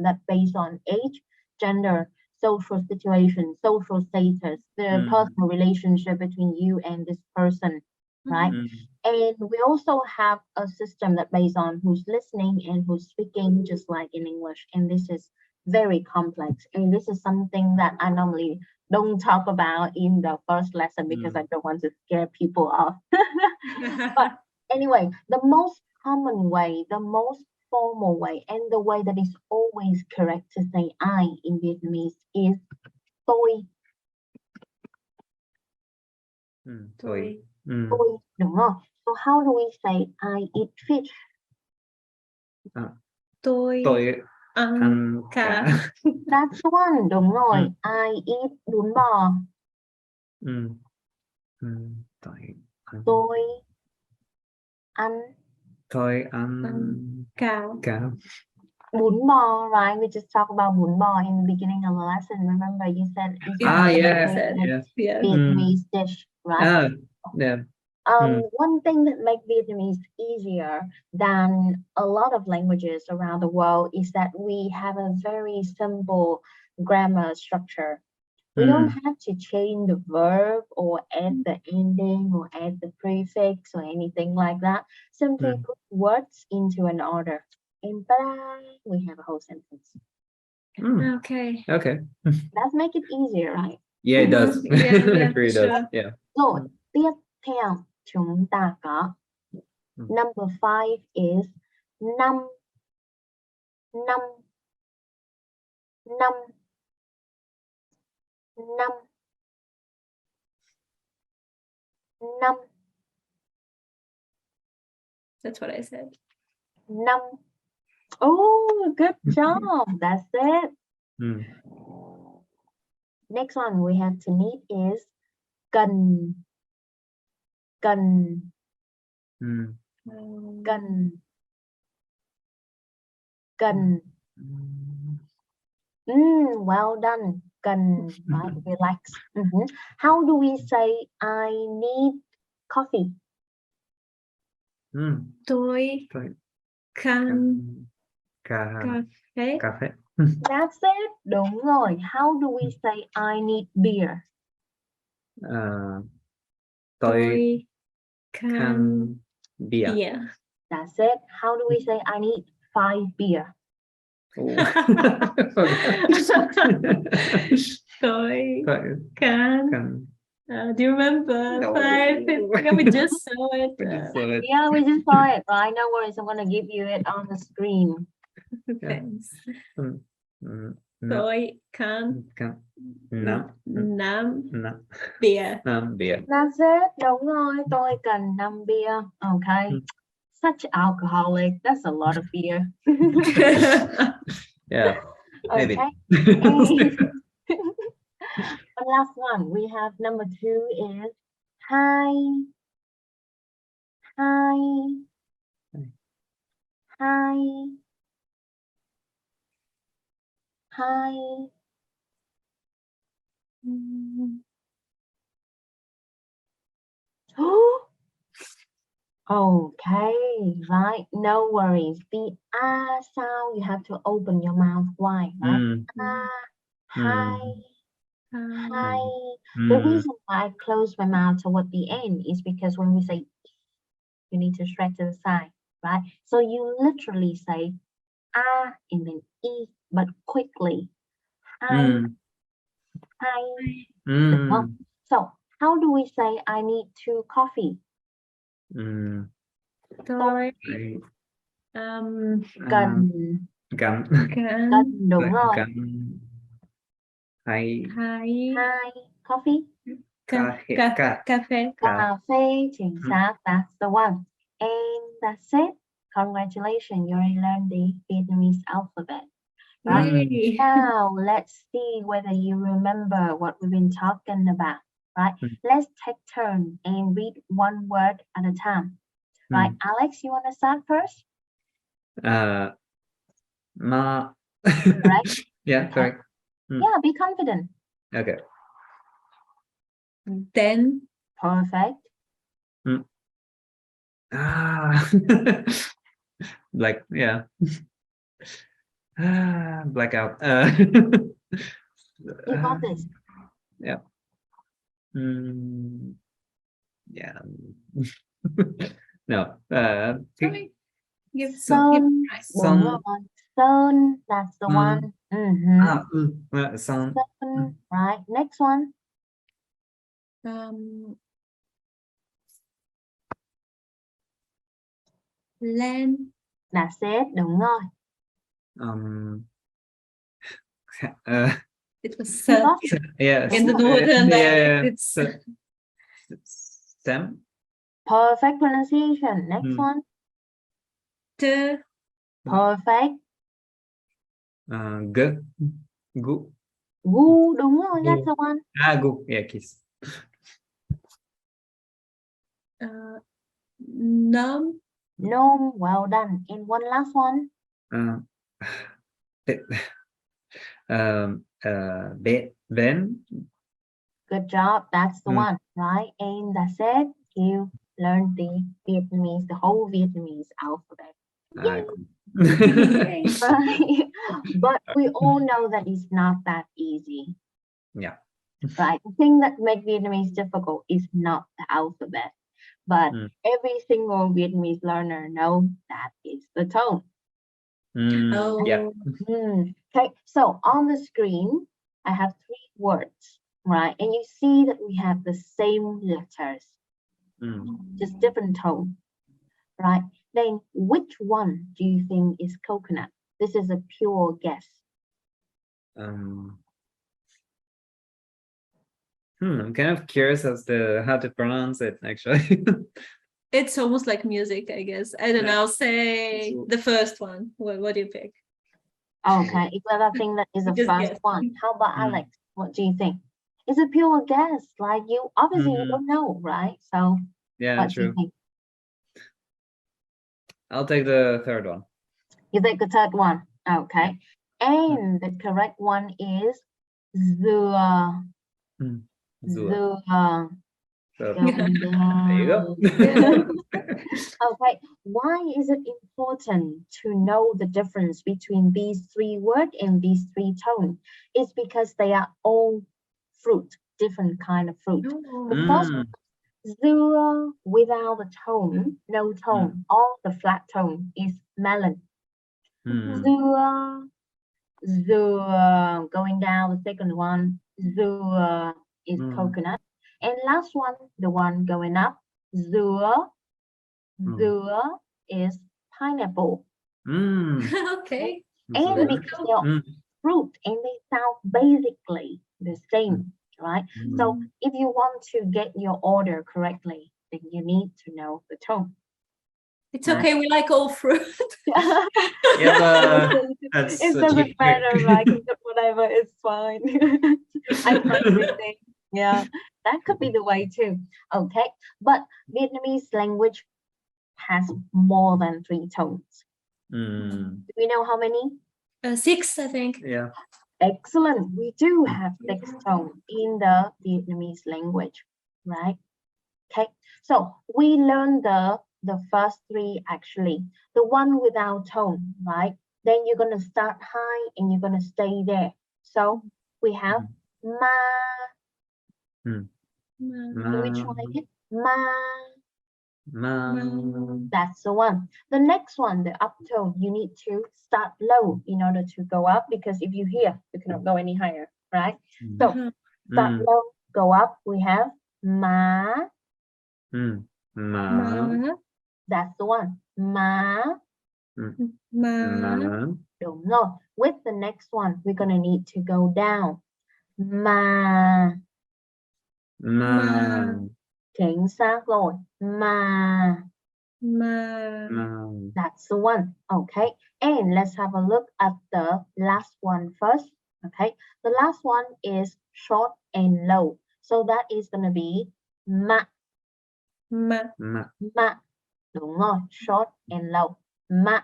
that based on age, gender, social situation, social status, the personal relationship between you and this person, right? Mm. And we also have a system that based on who's listening and who's speaking, just like in English. And this is very complex. And this is something that I normally don't talk about in the first lesson because I don't want to scare people off. But anyway, the most common way, the most formal way, and the way that is always correct to say I in Vietnamese is tôi. Thôi. Tôi, đúng rồi. So how do we say I eat fish? Tôi Tôi ăn ăn cá. cá. That's the one, đúng rồi. I eat bún bò. Tôi ăn. Tôi ăn Tôi ăn cá. cá. bún bò, right? We just talked about bún bò in the beginning of the lesson. Remember, you said it's Yeah. Vietnamese dish, right? Yeah. One thing that makes Vietnamese easier than a lot of languages around the world is that we have a very simple grammar structure. We don't have to change the verb or add the ending or add the prefix or anything like that. Simply put words into an order. And ta-da, we have a whole sentence. Okay. That makes it easier, right? Yeah, it does. Yeah, It really sure. does. Yeah. Rồi, tiếp theo chúng ta có number 5 is năm năm năm năm năm That's what I said. năm. Oh, good job. That's it. Next one we have to meet is cần cần cần cần. Well done. Cần, right? Relax. How do we say I need coffee? Tôi cần cà phê. That's it. Đúng rồi. How do we say I need beer? Tôi cần beer. That's it. How do we say I need 5 beer? Tôi cần. Do you remember? No. We just saw it. Yeah, we just saw it, right? No worries. I'm going to give you it on the screen. Thanks. No. Tôi cần No. beer. That's it. Đúng rồi. Tôi cần 5 beer. Okay. Such alcoholic. That's a lot of beer. Yeah. Maybe. Okay. And last one, we have number 2 is hi. Hi. Hi. Hi. Okay, right. No worries. The sound, you have to open your mouth wide, right? Hi. Hi. The reason why I close my mouth toward the end is because when we say, you need to stretch to the side, right? So you literally say and then e, but quickly. Hi. Hi. So how do we say I need 2 coffee? Tôi Hay. Cần. Gắn. Cần, đúng rồi. Gắn. Hay. Hai Hai. Coffee. Cà cà phê. Cà phê, chính xác. That's the one. And that's it. Congratulations, you already learned the Vietnamese alphabet. Right? Yay. Now, let's see whether you remember what we've been talking about. Right? Let's take turn and read one word at a time. Right? Alex, you want to start first? Ma. Right? Yeah, correct. Yeah, be confident. Okay. Then. Perfect. Like, yeah. Blackout. You got this. Yeah. Yeah. No. Give Sun. Sun. Sun. That's the one. Sun. Sun. Right. Next one. Land. That's it. Đúng rồi. It was You got it. Yeah. in the northern yeah. It's Sam. Perfect pronunciation. Next one. Perfect. Gu. Gu. Đúng rồi. That's the one. Gu. Yeah, kiss. Nom. Nom. Well done. And one last one. Ben. Good job. That's the one. Right. And that's it. You learned the Vietnamese, the whole Vietnamese alphabet. Yay. Right. But we all know that it's not that easy. Yeah. Right. The thing that makes Vietnamese difficult is not the alphabet, but every single Vietnamese learner knows that is the tone. Yeah. Okay. So on the screen, I have 3 words, right? And you see that we have the same letters, just different tone, right? Then which one do you think is coconut? This is a pure guess. I'm kind of curious as to how to pronounce it, actually. It's almost like music, I guess. I don't know. I'll say the first one. What do you pick? Okay, if I think that is the first one. How about Alex? What do you think? It's a pure guess. Like you obviously you don't know, right? So yeah, what true. do you think? I'll take the third one. You take the third one. Okay. And the correct one is dừa. Dừa. There you go. Okay. Why is it important to know the difference between these 3 words and these 3 tones? It's because they are all fruit, different kind of fruit. The first one, dừa without the tone, no tone, all the flat tone is melon. Dừa, dừa, going down the second one, dừa is coconut. And last one, the one going up, dừa, dừa is pineapple. Okay. And because they're fruit and they sound basically the same, right? So if you want to get your order correctly, then you need to know the tone. It's okay. We like all fruit. Yeah, but that's it doesn't matter, right? Whatever, it's fine. I practicing. Yeah, that could be the way too. Okay, but Vietnamese language has more than 3 tones. Do we know how many? 6, I think. Yeah. Excellent. We do have 6 tones in the Vietnamese language, right? Okay, so we learned the first 3 actually. The one without tone, right? Then you're gonna start high and you're gonna stay there. So we have ma. Can we try it? Ma. That's the one. The next one, the up tone, you need to start low in order to go up, because if you hear, you cannot go any higher, right? So start low, go up. We have ma. Ma. That's the one. Ma. Ma. Đúng rồi. With the next one, we're gonna need to go down. Ma. Chính xác rồi. Ma. That's the one. Okay. And let's have a look at the last one first. Okay. The last one is short and low. So that is gonna be ma. Đúng rồi. Short and low. Ma.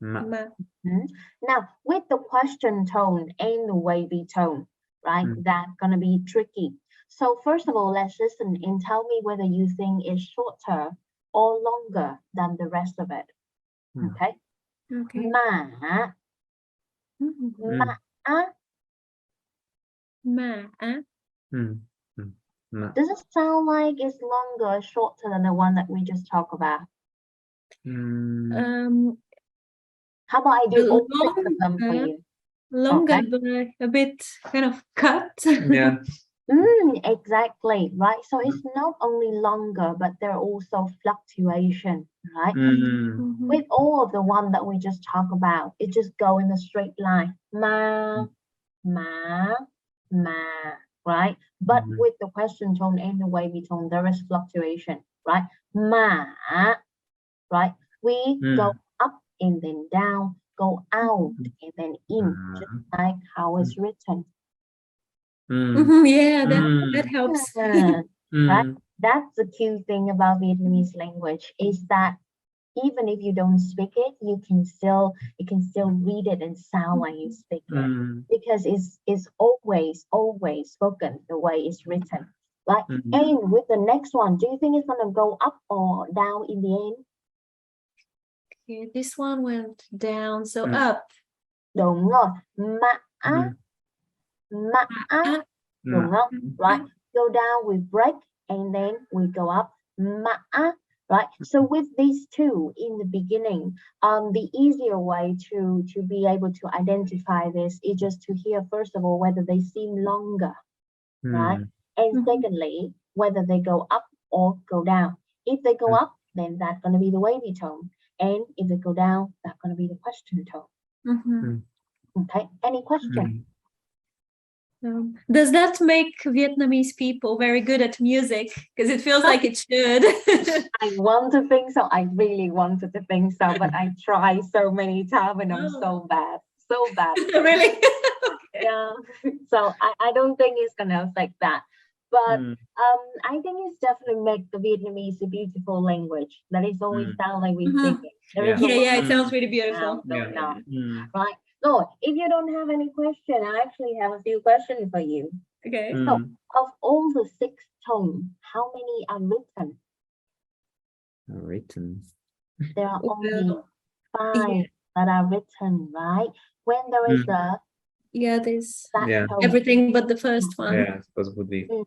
Now, with the question tone and the wavy tone, right, that's gonna be tricky. So first of all, let's listen and tell me whether you think it's shorter or longer than the rest of it. Okay. Ma. Does it sound like it's longer or shorter than the one that we just talked about? How about I do all six of them for you? Longer, but a bit kind of cut. Yeah. Exactly, right? So it's not only longer, but there are also fluctuation, right? With all of the one that we just talked about, it just go in a straight line. Ma, right? But with the question tone and the wavy tone, there is fluctuation, right? Ma, right? We go up and then down, go out and then in, just like how it's written. Yeah, that helps. Right? That's the cute thing about Vietnamese language is that even if you don't speak it, you can still read it and sound like you speak it because it's always spoken the way it's written. Right? And with the next one, do you think it's gonna go up or down in the end? Okay, this one went down, so up. Đúng rồi. Ma. Đúng không? Right? Go down, we break, and then we go up. Ma. Right? So with these two in the beginning, the easier way to be able to identify this is just to hear first of all whether they seem longer, right? And secondly, whether they go up or go down. If they go up, then that's going to be the wavy tone, and if they go down, that's going to be the question tone. Okay. Any question? Does that make Vietnamese people very good at music? Because it feels like it should. I want to think so. I really wanted to think so, but I try so many times and I'm so bad. Really? Yeah. So I don't think it's gonna affect that. But I think it's definitely make the Vietnamese a beautiful language that is always sound like we sing it. Yeah, it sounds really beautiful. Right. So if you don't have any question, I actually have a few questions for you. Okay. So of all the 6 tones, how many are written? There are only 5 that are written, right? When there is there's tone, everything but the first one. Yeah, I suppose it would be 5.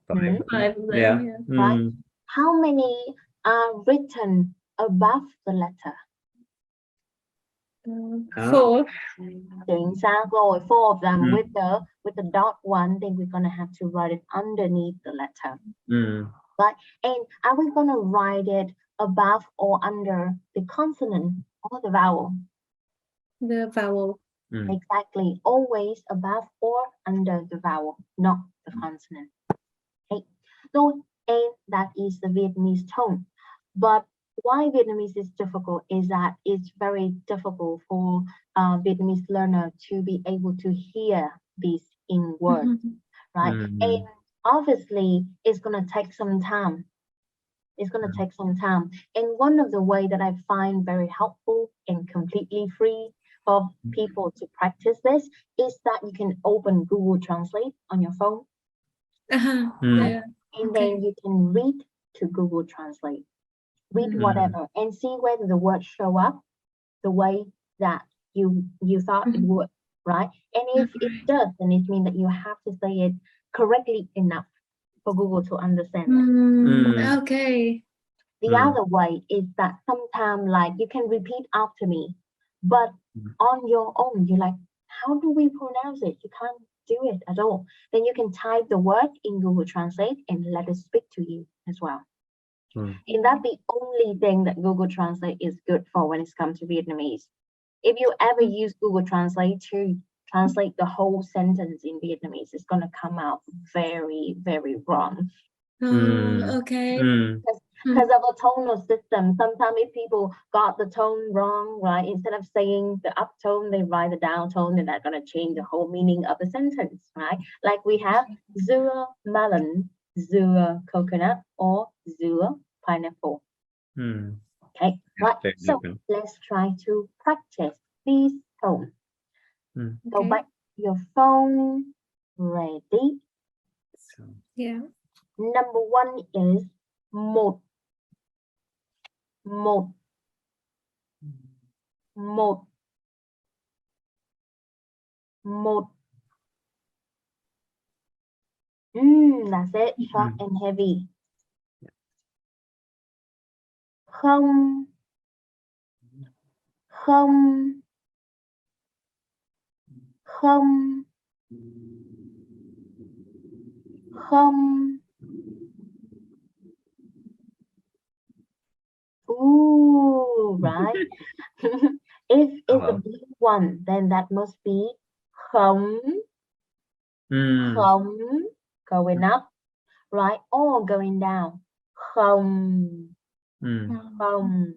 5 of them, right? How many are written above the letter? 4. Chính xác rồi, 4 of them with the dot one, then we're gonna have to write it underneath the letter. Right? And are we gonna write it above or under the consonant or the vowel? The vowel. Exactly. Always above or under the vowel, not the consonant. Okay. So, and that is the Vietnamese tone. But why Vietnamese is difficult is that it's very difficult for Vietnamese learner to be able to hear these in words, right? And obviously, it's gonna take some time. And one of the way that I find very helpful and completely free for people to practice this is that you can open Google Translate on your phone. And then you can read to Google Translate. Read whatever and see whether the words show up the way that you thought it would, right? And if it does, then it means that you have to say it correctly enough for Google to understand it. Okay. The other way is that sometimes like you can repeat after me, but on your own, you're like, how do we pronounce it? You can't do it at all. Then you can type the word in Google Translate and let it speak to you as well. And that's the only thing that Google Translate is good for when it comes to Vietnamese. If you ever use Google Translate to translate the whole sentence in Vietnamese, it's going to come out very, very wrong. Okay. Because of a tonal system. Sometimes if people got the tone wrong, right, instead of saying the up tone, they write the down tone, and that's going to change the whole meaning of the sentence, right? Like we have dưa melon, dưa coconut, or dưa pineapple. Okay, right. So let's try to practice these tones. Go back to your phone. Ready? Yeah. Number one is một. Một. Một. Một. That's it. Short and heavy. Không. Không. Không. Không. Ooh, right. If it's a big one, then that must be không. Không. Going up, right? Or going down. Không. Không.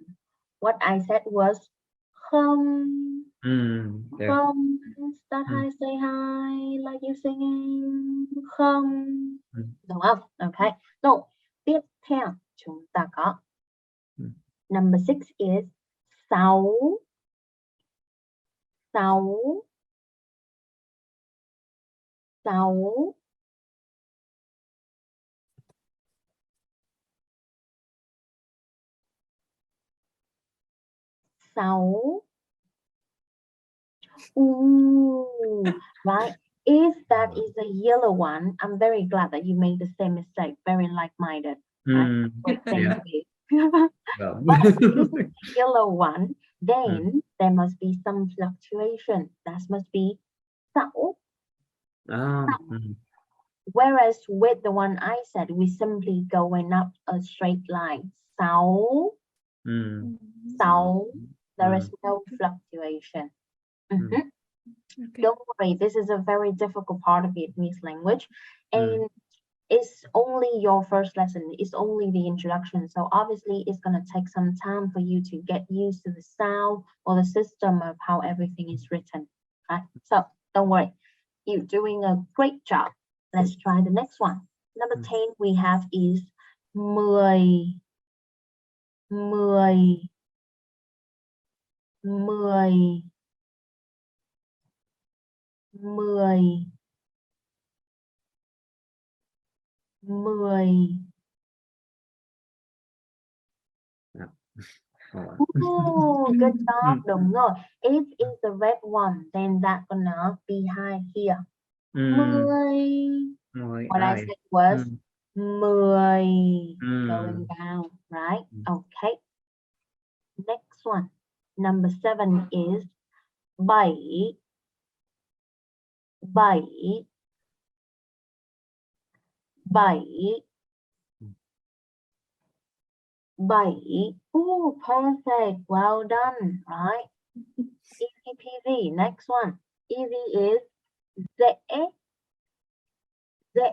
What I said was không. Không. Start hi, say hi, like you singing. Không. Đúng không? Okay. So, tiếp theo chúng ta có number 6 is sáu. Sáu. Sáu. Sáu. Ooh, right. If that is a yellow one, I'm very glad that you made the same mistake. Very like-minded. Right? Great thing to be. But if it's a yellow one, then there must be some fluctuation. That must be sáu. Whereas with the one I said, we simply going up a straight line. Sáu. Sáu. There is no fluctuation. Okay. Don't worry, this is a very difficult part of Vietnamese language, and it's only your first lesson. It's only the introduction, so obviously it's going to take some time for you to get used to the sound or the system of how everything is written. Right? So don't worry, you're doing a great job. Let's try the next one. Number 10 we have is mười. Mười. Mười. Mười. Mười. Ooh, good job. Đúng rồi. If it's the red one, then that's gonna be high here. Mười. What I said was mười. Going down, right? Okay. Next one. Number 7 is bảy. Bảy. Bảy. Bảy. Ooh, perfect. Well done, right? Easy peasy. Next one. Easy is dễ. Dễ.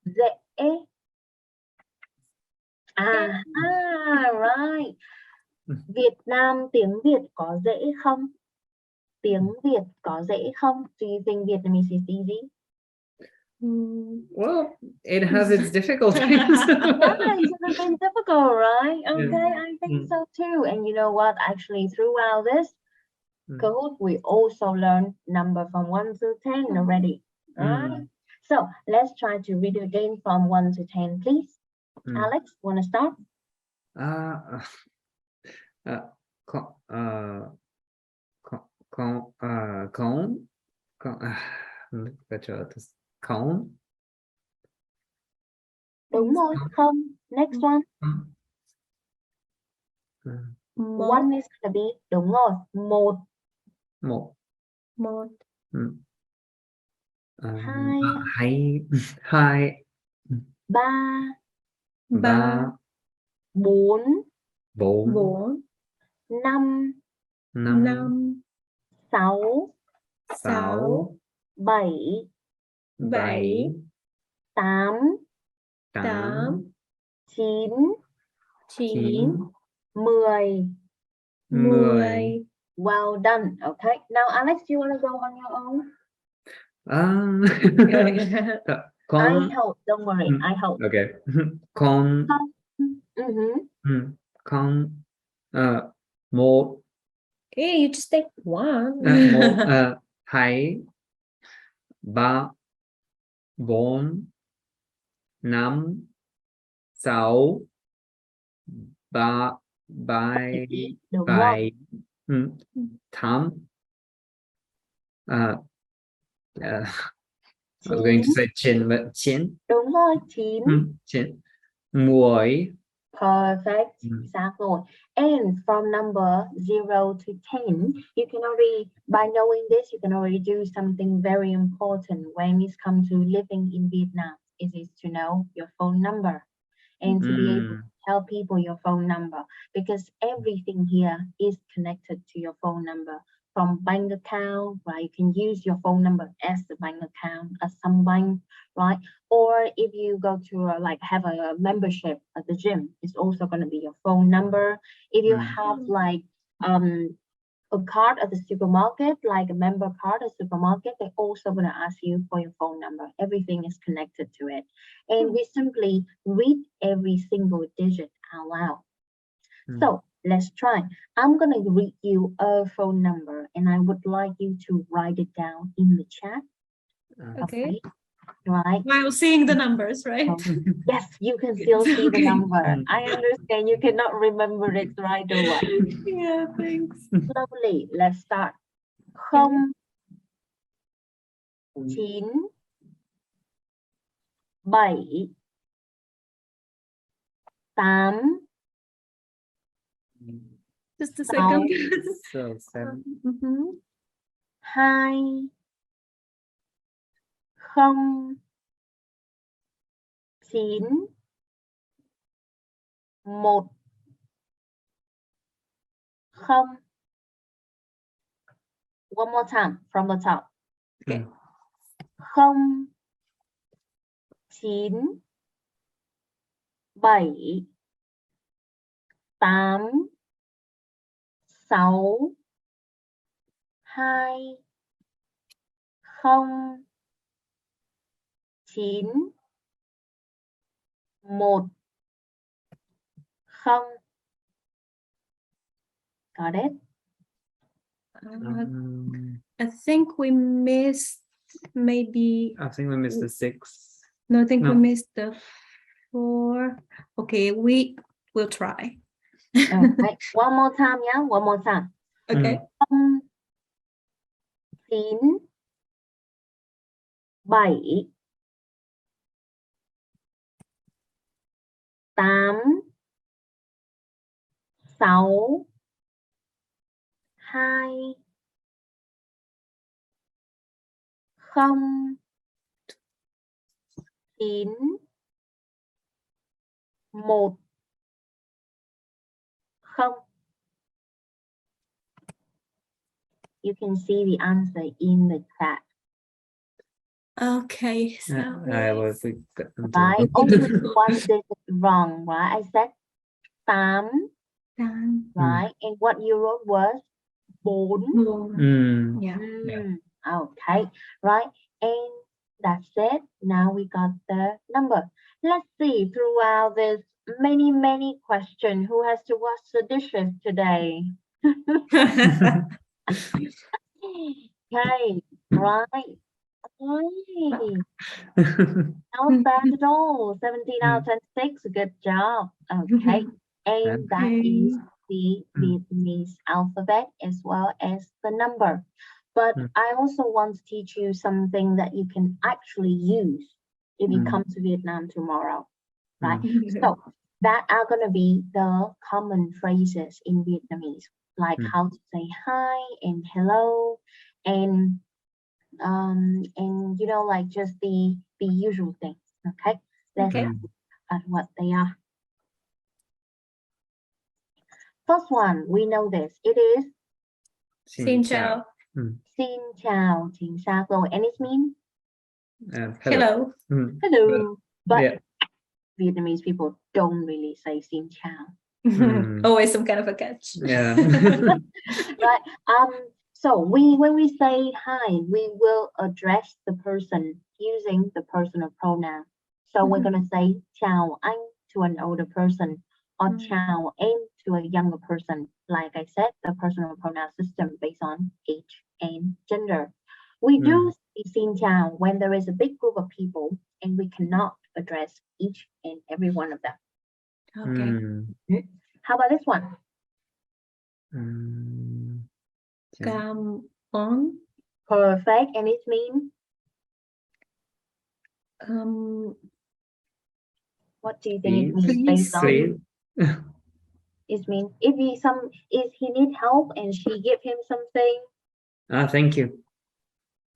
Dễ. Right. Việt Nam tiếng Việt có dễ không? Tiếng Việt có dễ không? Do you think Vietnamese is easy? Well, it has its difficulties. Yeah, it's been difficult, right? Okay, I think so too. And you know what? Actually, throughout this Kahoot, we also learned number from 1 to 10 already. Right? So let's try to read it again from 1 to 10, please. Alex, want to start? Cone. Đúng rồi, không. Next one. One is gonna be, đúng rồi, một. Một. Một. Hai. Hai. Ba. ba, 4, bốn, 4, 5, năm, 5, 6, sáu, 7, bảy, 8, 8, 9, 9, 10. 10. Well done. Okay. Now, Alex, you want to go on your own? I Con, help. Don't worry. I help. okay. Con, con, một, Okay, you just take one. một, hai, ba, bốn, năm, sáu, ba, bảy, Đúng không? bảy, tám. I was going to 9. say chin, but chin. Đúng rồi. 9. Chin. 10. Perfect. Xác rồi. And from number 0 to 10, you can already, by knowing this, you can already do something very important when it's come to living in Vietnam. It is to know your phone number and to be able to tell people your phone number, because everything here is connected to your phone number. From bank account, right? You can use your phone number as the bank account at some bank, right? Or if you go to like have a membership at the gym, it's also going to be your phone number. If you have like a card at the supermarket, like a member card at the supermarket, they're also going to ask you for your phone number. Everything is connected to it. And we simply read every single digit out loud. So let's try. I'm going to read you a phone number and I would like you to write it down in the chat. Okay. Right. While seeing the numbers, right? Yes, you can still see the Okay. number. I understand you cannot remember it right away. Yeah, thanks. Slowly, let's start. 0, 9, 7, 8, Just a second. So 7. 2, 0, 9, 1, 0. One more time from the top. Okay. 0, 9, 7, 8, 6, 2, 0, 9, 1, 0. Got it? I think we missed maybe. I think we missed the 6. No, I think No. we missed the 4. Okay, we will try. Okay. One more time, yeah? One more time. Okay. 0, 9, 7, 8, 6, 2, 0, 9, 1, 0. You can see the answer in the chat. Okay. So I was Right? Only one digit wrong, right? I said 8, right? And what you wrote was 4. Yeah. Okay, right? And that's it. Now we got the number. Let's see, throughout this many questions, who has to wash the dishes today? Okay, right. Not bad at all. 17 out of 6. Good job. Okay. And that is the Vietnamese alphabet as well as the number. But I also want to teach you something that you can actually use if you come to Vietnam tomorrow. Right? So that are going to be the common phrases in Vietnamese, like how to say hi and hello, and you know, like just the usual things. Okay, let's look at what they are. First one, we know this. It is Xin chào. xin chào, chính xác rồi. And it means Hello. hello. But Yeah. Vietnamese people don't really say xin chào. Always some kind of a catch. Yeah. Right. So when we say hi, we will address the person using the personal pronoun. So we're gonna say chào anh to an older person or chào em to a younger person. Like I said, the personal pronoun system based on age and gender. We do say xin chào when there is a big group of people and we cannot address each and every one of them. Okay. How about this one? Come on. Perfect. And it means what do you think it means based on? It means if he need help and she give him something. Thank you.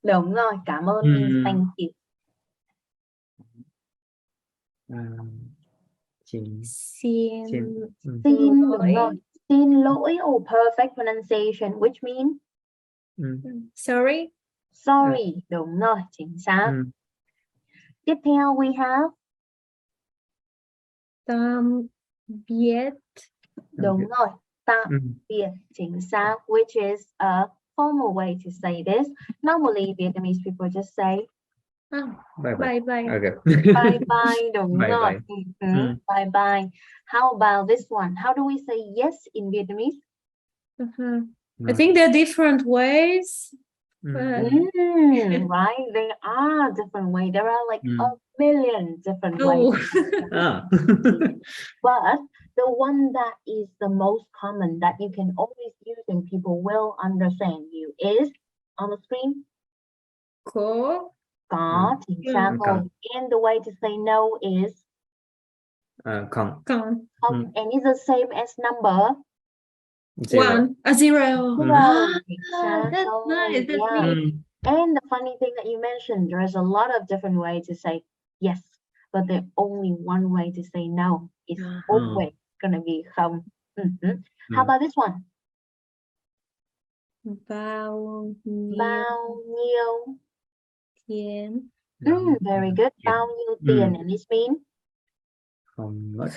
Đúng rồi, cảm ơn means thank you. Xin Đúng rồi. Xin lỗi or perfect pronunciation, which means sorry. Sorry. Đúng rồi, chính xác. Tiếp theo we have Tạm biệt. Đúng rồi, tạm biệt, chính xác, which is a formal way to say this. Normally, Vietnamese people just say Bye bye. Okay. bye bye. Đúng Bye rồi. bye. Bye bye. How about this one? How do we say yes in Vietnamese? I think there are different ways. Right, there are different ways. There are like a million different ways. But the one that is the most common that you can always use and people will understand you is on the screen. Có. chính xác rồi. And the way to say no is không. And it's the same as number Zero. Zero. That's nice. And the funny thing that you mentioned, there's a lot of different ways to say yes, but there's only one way to say no. It's always gonna be không. How about this one? Bao nhiêu tiền. Very good. Bao nhiêu tiền, and this means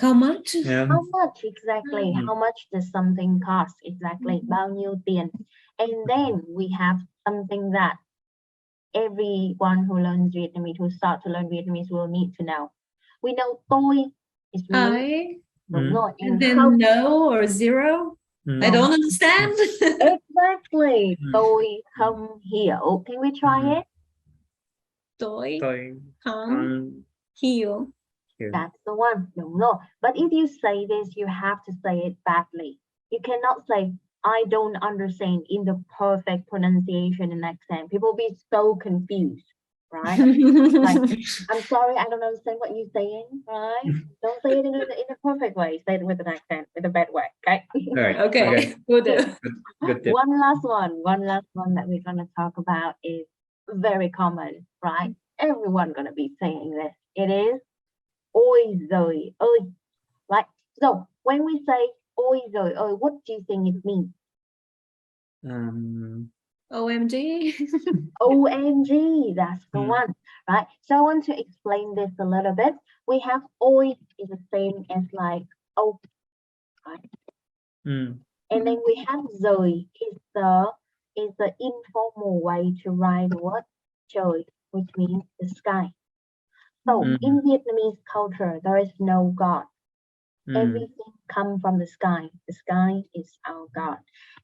how much? Yeah. How much exactly? How much does something cost? Exactly. Bao nhiêu tiền. And then we have something that everyone who learns Vietnamese, who start to learn Vietnamese, will need to know. We know tôi is I. Đúng rồi. And then no or zero. I don't understand. Exactly. Tôi không hiểu. Can we try it? Tôi không hiểu. That's the one. Đúng rồi. But if you say this, you have to say it badly. You cannot say I don't understand in the perfect pronunciation and accent. People will be so confused, right? Like, I'm sorry, I don't understand what you're saying, right? Don't say it in a perfect way. Say it with an accent, with a bad way, okay? Right. Okay. Good. Good. One last one that we're gonna talk about is very common, right? Everyone gonna be saying this. It is ôi giời ơi, right? So when we say ôi giời ơi, what do you think it means? OMG. OMG, that's the one, right? So I want to explain this a little bit. We have ôi is the same as like oh, right? And then we have rồi is the informal way to write the word trời, which means the sky. So in Vietnamese culture, there is no God. Everything comes from the sky. The sky is our God.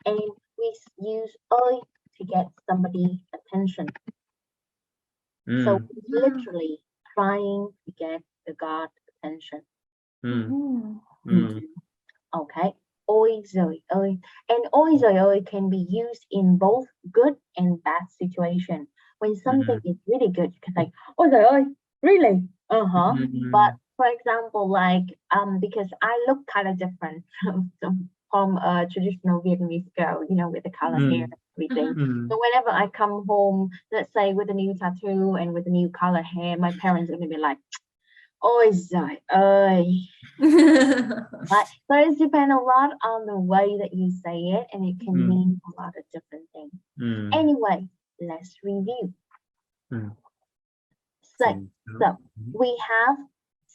And we use ơi to get somebody's attention. So literally trying to get the God's attention. Okay. Ôi giời ơi. And ôi giời ơi can be used in both good and bad situation. When something is really good, you can say, ôi giời ơi, really? But for example, like because I look kind of different from a traditional Vietnamese girl, you know, with the color hair and everything. So whenever I come home, let's say with a new tattoo and with a new color hair, my parents are gonna be like, Ôi giời ơi. Right. So it depends a lot on the way that you say it, and it can mean a lot of different things. Anyway, let's review. So we have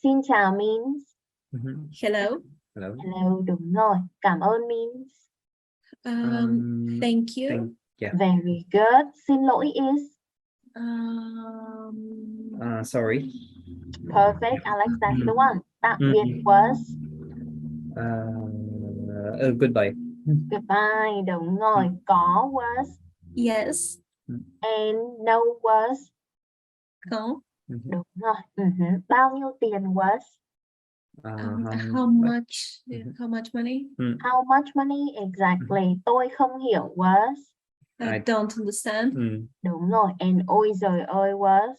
xin chào means Hello. hello, đúng rồi. Cảm ơn means Thank you. very good. Xin lỗi is Sorry. perfect. Alex, that's the one. Tạm biệt was Goodbye. goodbye, đúng rồi. Có was Yes. and no was Không. đúng rồi. Bao nhiêu tiền was How much? How much money? how much money exactly. Tôi không hiểu was I don't understand. đúng rồi. And ôi giời ơi was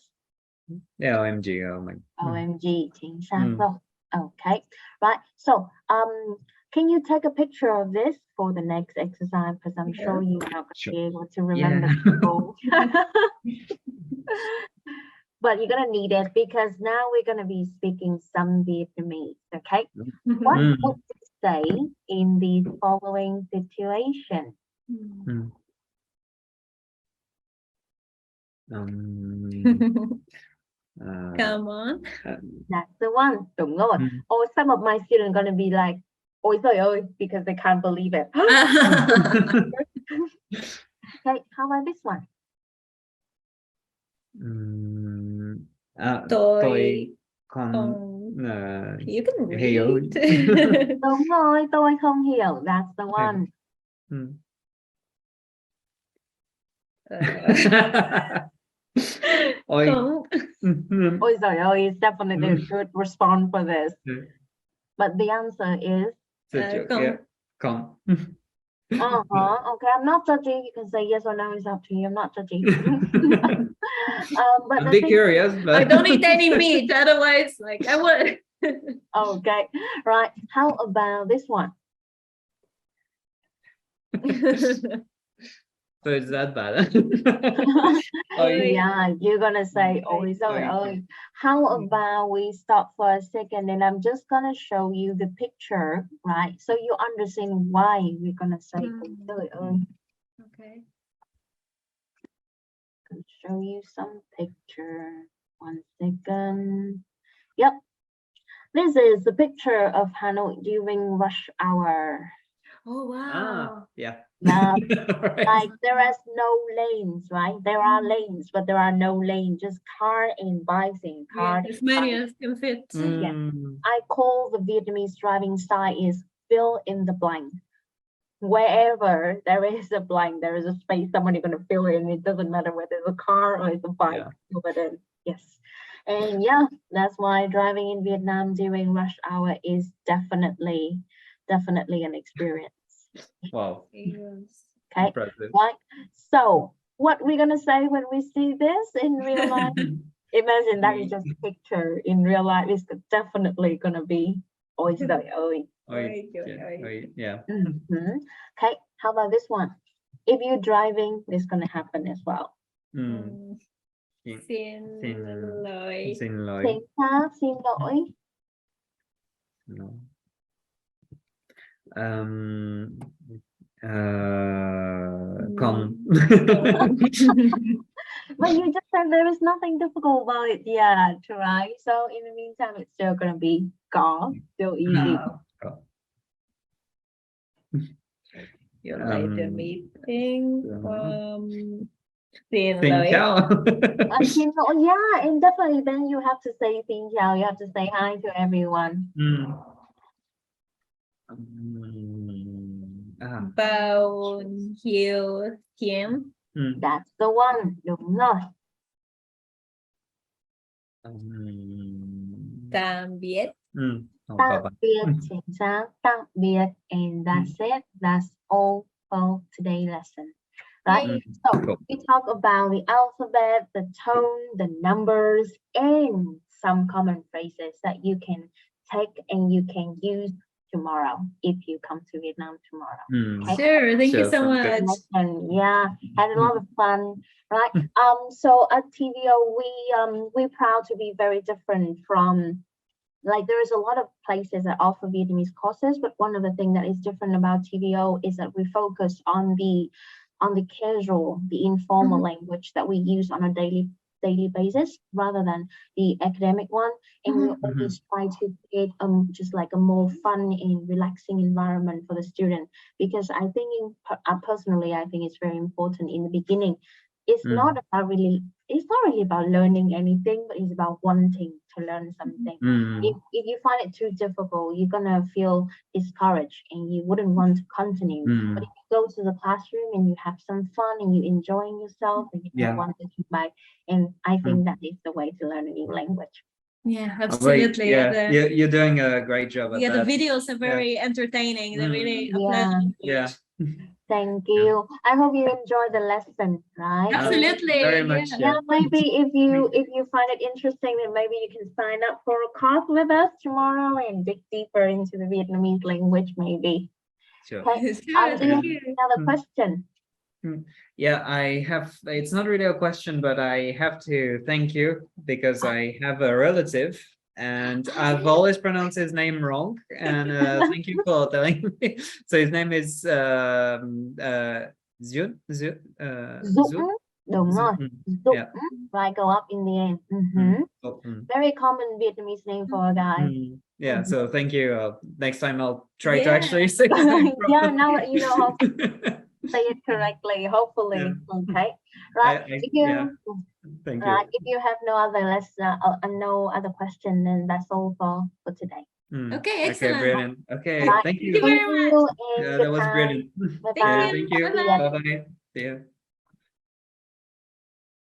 OMG. Oh my. OMG, chính xác rồi. Okay, right. So, can you take a picture of this for the next exercise? Because I'm sure you're not going to be able to remember the goal. But you're going to need it because now we're going to be speaking some Vietnamese, okay? What would you say in the following situation? Come on. That's the one. Đúng rồi. Or some of my students are going to be like, ôi giời ơi, because they can't believe it. Okay, how about this one? Tôi không You can hiểu. read. Đúng rồi, tôi không hiểu. That's the one. Ôi. Ôi giời ơi, is definitely a good response for this. But the answer is Không. Okay, I'm not judging. You can say yes or no. It's up to you. I'm not judging. But I'm be curious, but I don't eat any meat. Otherwise, like I would. Okay, right. How about this one? So it's that bad. Yeah, you're gonna say ôi giời ơi. How about we stop for a second and I'm just gonna show you the picture, right? So you understand why we're gonna say ôi giời ơi. Okay. I'll show you some picture. One second. Yep. This is the picture of Hanoi during rush hour. Oh wow. Yeah. Yeah. Right. Like there is no lanes, right? There are lanes, but there are no lanes, just car and bikes and cars. As many as can fit. I call the Vietnamese driving style is fill in the blank. Wherever there is a blank, there is a space, someone is going to fill in. It doesn't matter whether it's a car or it's a bike. Fill it in. Yes. And yeah, that's why driving in Vietnam during rush hour is definitely an experience. Wow. Yes. Okay. Impressive. Right. So what we're gonna say when we see this in real life? Imagine that is just a picture. In real life, it's definitely gonna be ôi giời ơi. Yeah. Okay. How about this one? If you're driving, this is gonna happen as well. Xin lỗi. Xin lỗi. Xin lỗi. No. Không. But you just said there is nothing difficult about it yet, right? So in the meantime, it's still gonna be có, still easy. You like the meeting. Xin chào. Xin lỗi, yeah, and definitely then you have to say xin chào. You have to say hi to everyone. Bao nhiêu tiền? That's the one. Đúng rồi. Tạm biệt. Tạm biệt, chính xác. Tạm biệt, and that's it. That's all for today's lesson. Right? So we talk about the alphabet, the tone, the numbers, and some common phrases that you can take and you can use tomorrow if you come to Vietnam tomorrow. Okay? Sure, thank you so much. And yeah, had a lot of fun, right? So at TVO we're proud to be very different from like there is a lot of places that offer Vietnamese courses, but one of the things that is different about TVO is that we focus on the casual, the informal language that we use on a daily basis rather than the academic one. And we always try to create just like a more fun and relaxing environment for the student, because I think personally I think it's very important in the beginning. It's not really about learning anything, but it's about wanting to learn something. If you find it too difficult, you're gonna feel discouraged and you wouldn't want to continue. But if you go to the classroom and you have some fun and you're enjoying yourself and you want to keep back, and I think that is the way to learn a new language. Yeah, absolutely. Yeah, you're doing a great job at that. The videos are very entertaining. They're really a Yeah. pleasure. Thank you. I hope you enjoy the lesson, right? Absolutely. Very much. Yeah, maybe if you find it interesting, then maybe you can sign up for a course with us tomorrow and dig deeper into the Vietnamese language, maybe. Sure. Okay. Sure, Do you have another question? Yeah, I have, it's not really a question, but I have to thank you because I have a relative and I've always pronounced his name wrong. And thank you for telling me. So his name is Zun. Đúng rồi. Yeah. Right, go up in the end. Very common Vietnamese name for a guy. Yeah, so thank you. Next time I'll try to actually say his name properly. Yeah, now that you know how to say it correctly, hopefully. Okay. Right. Thank If you have no other question, then that's all for today. Okay, excellent. Okay, brilliant. Okay, Right. thank you. Thank you very much. And Yeah, that was brilliant. Bye-bye. Thank you. Bye-bye. Bye-bye. See you.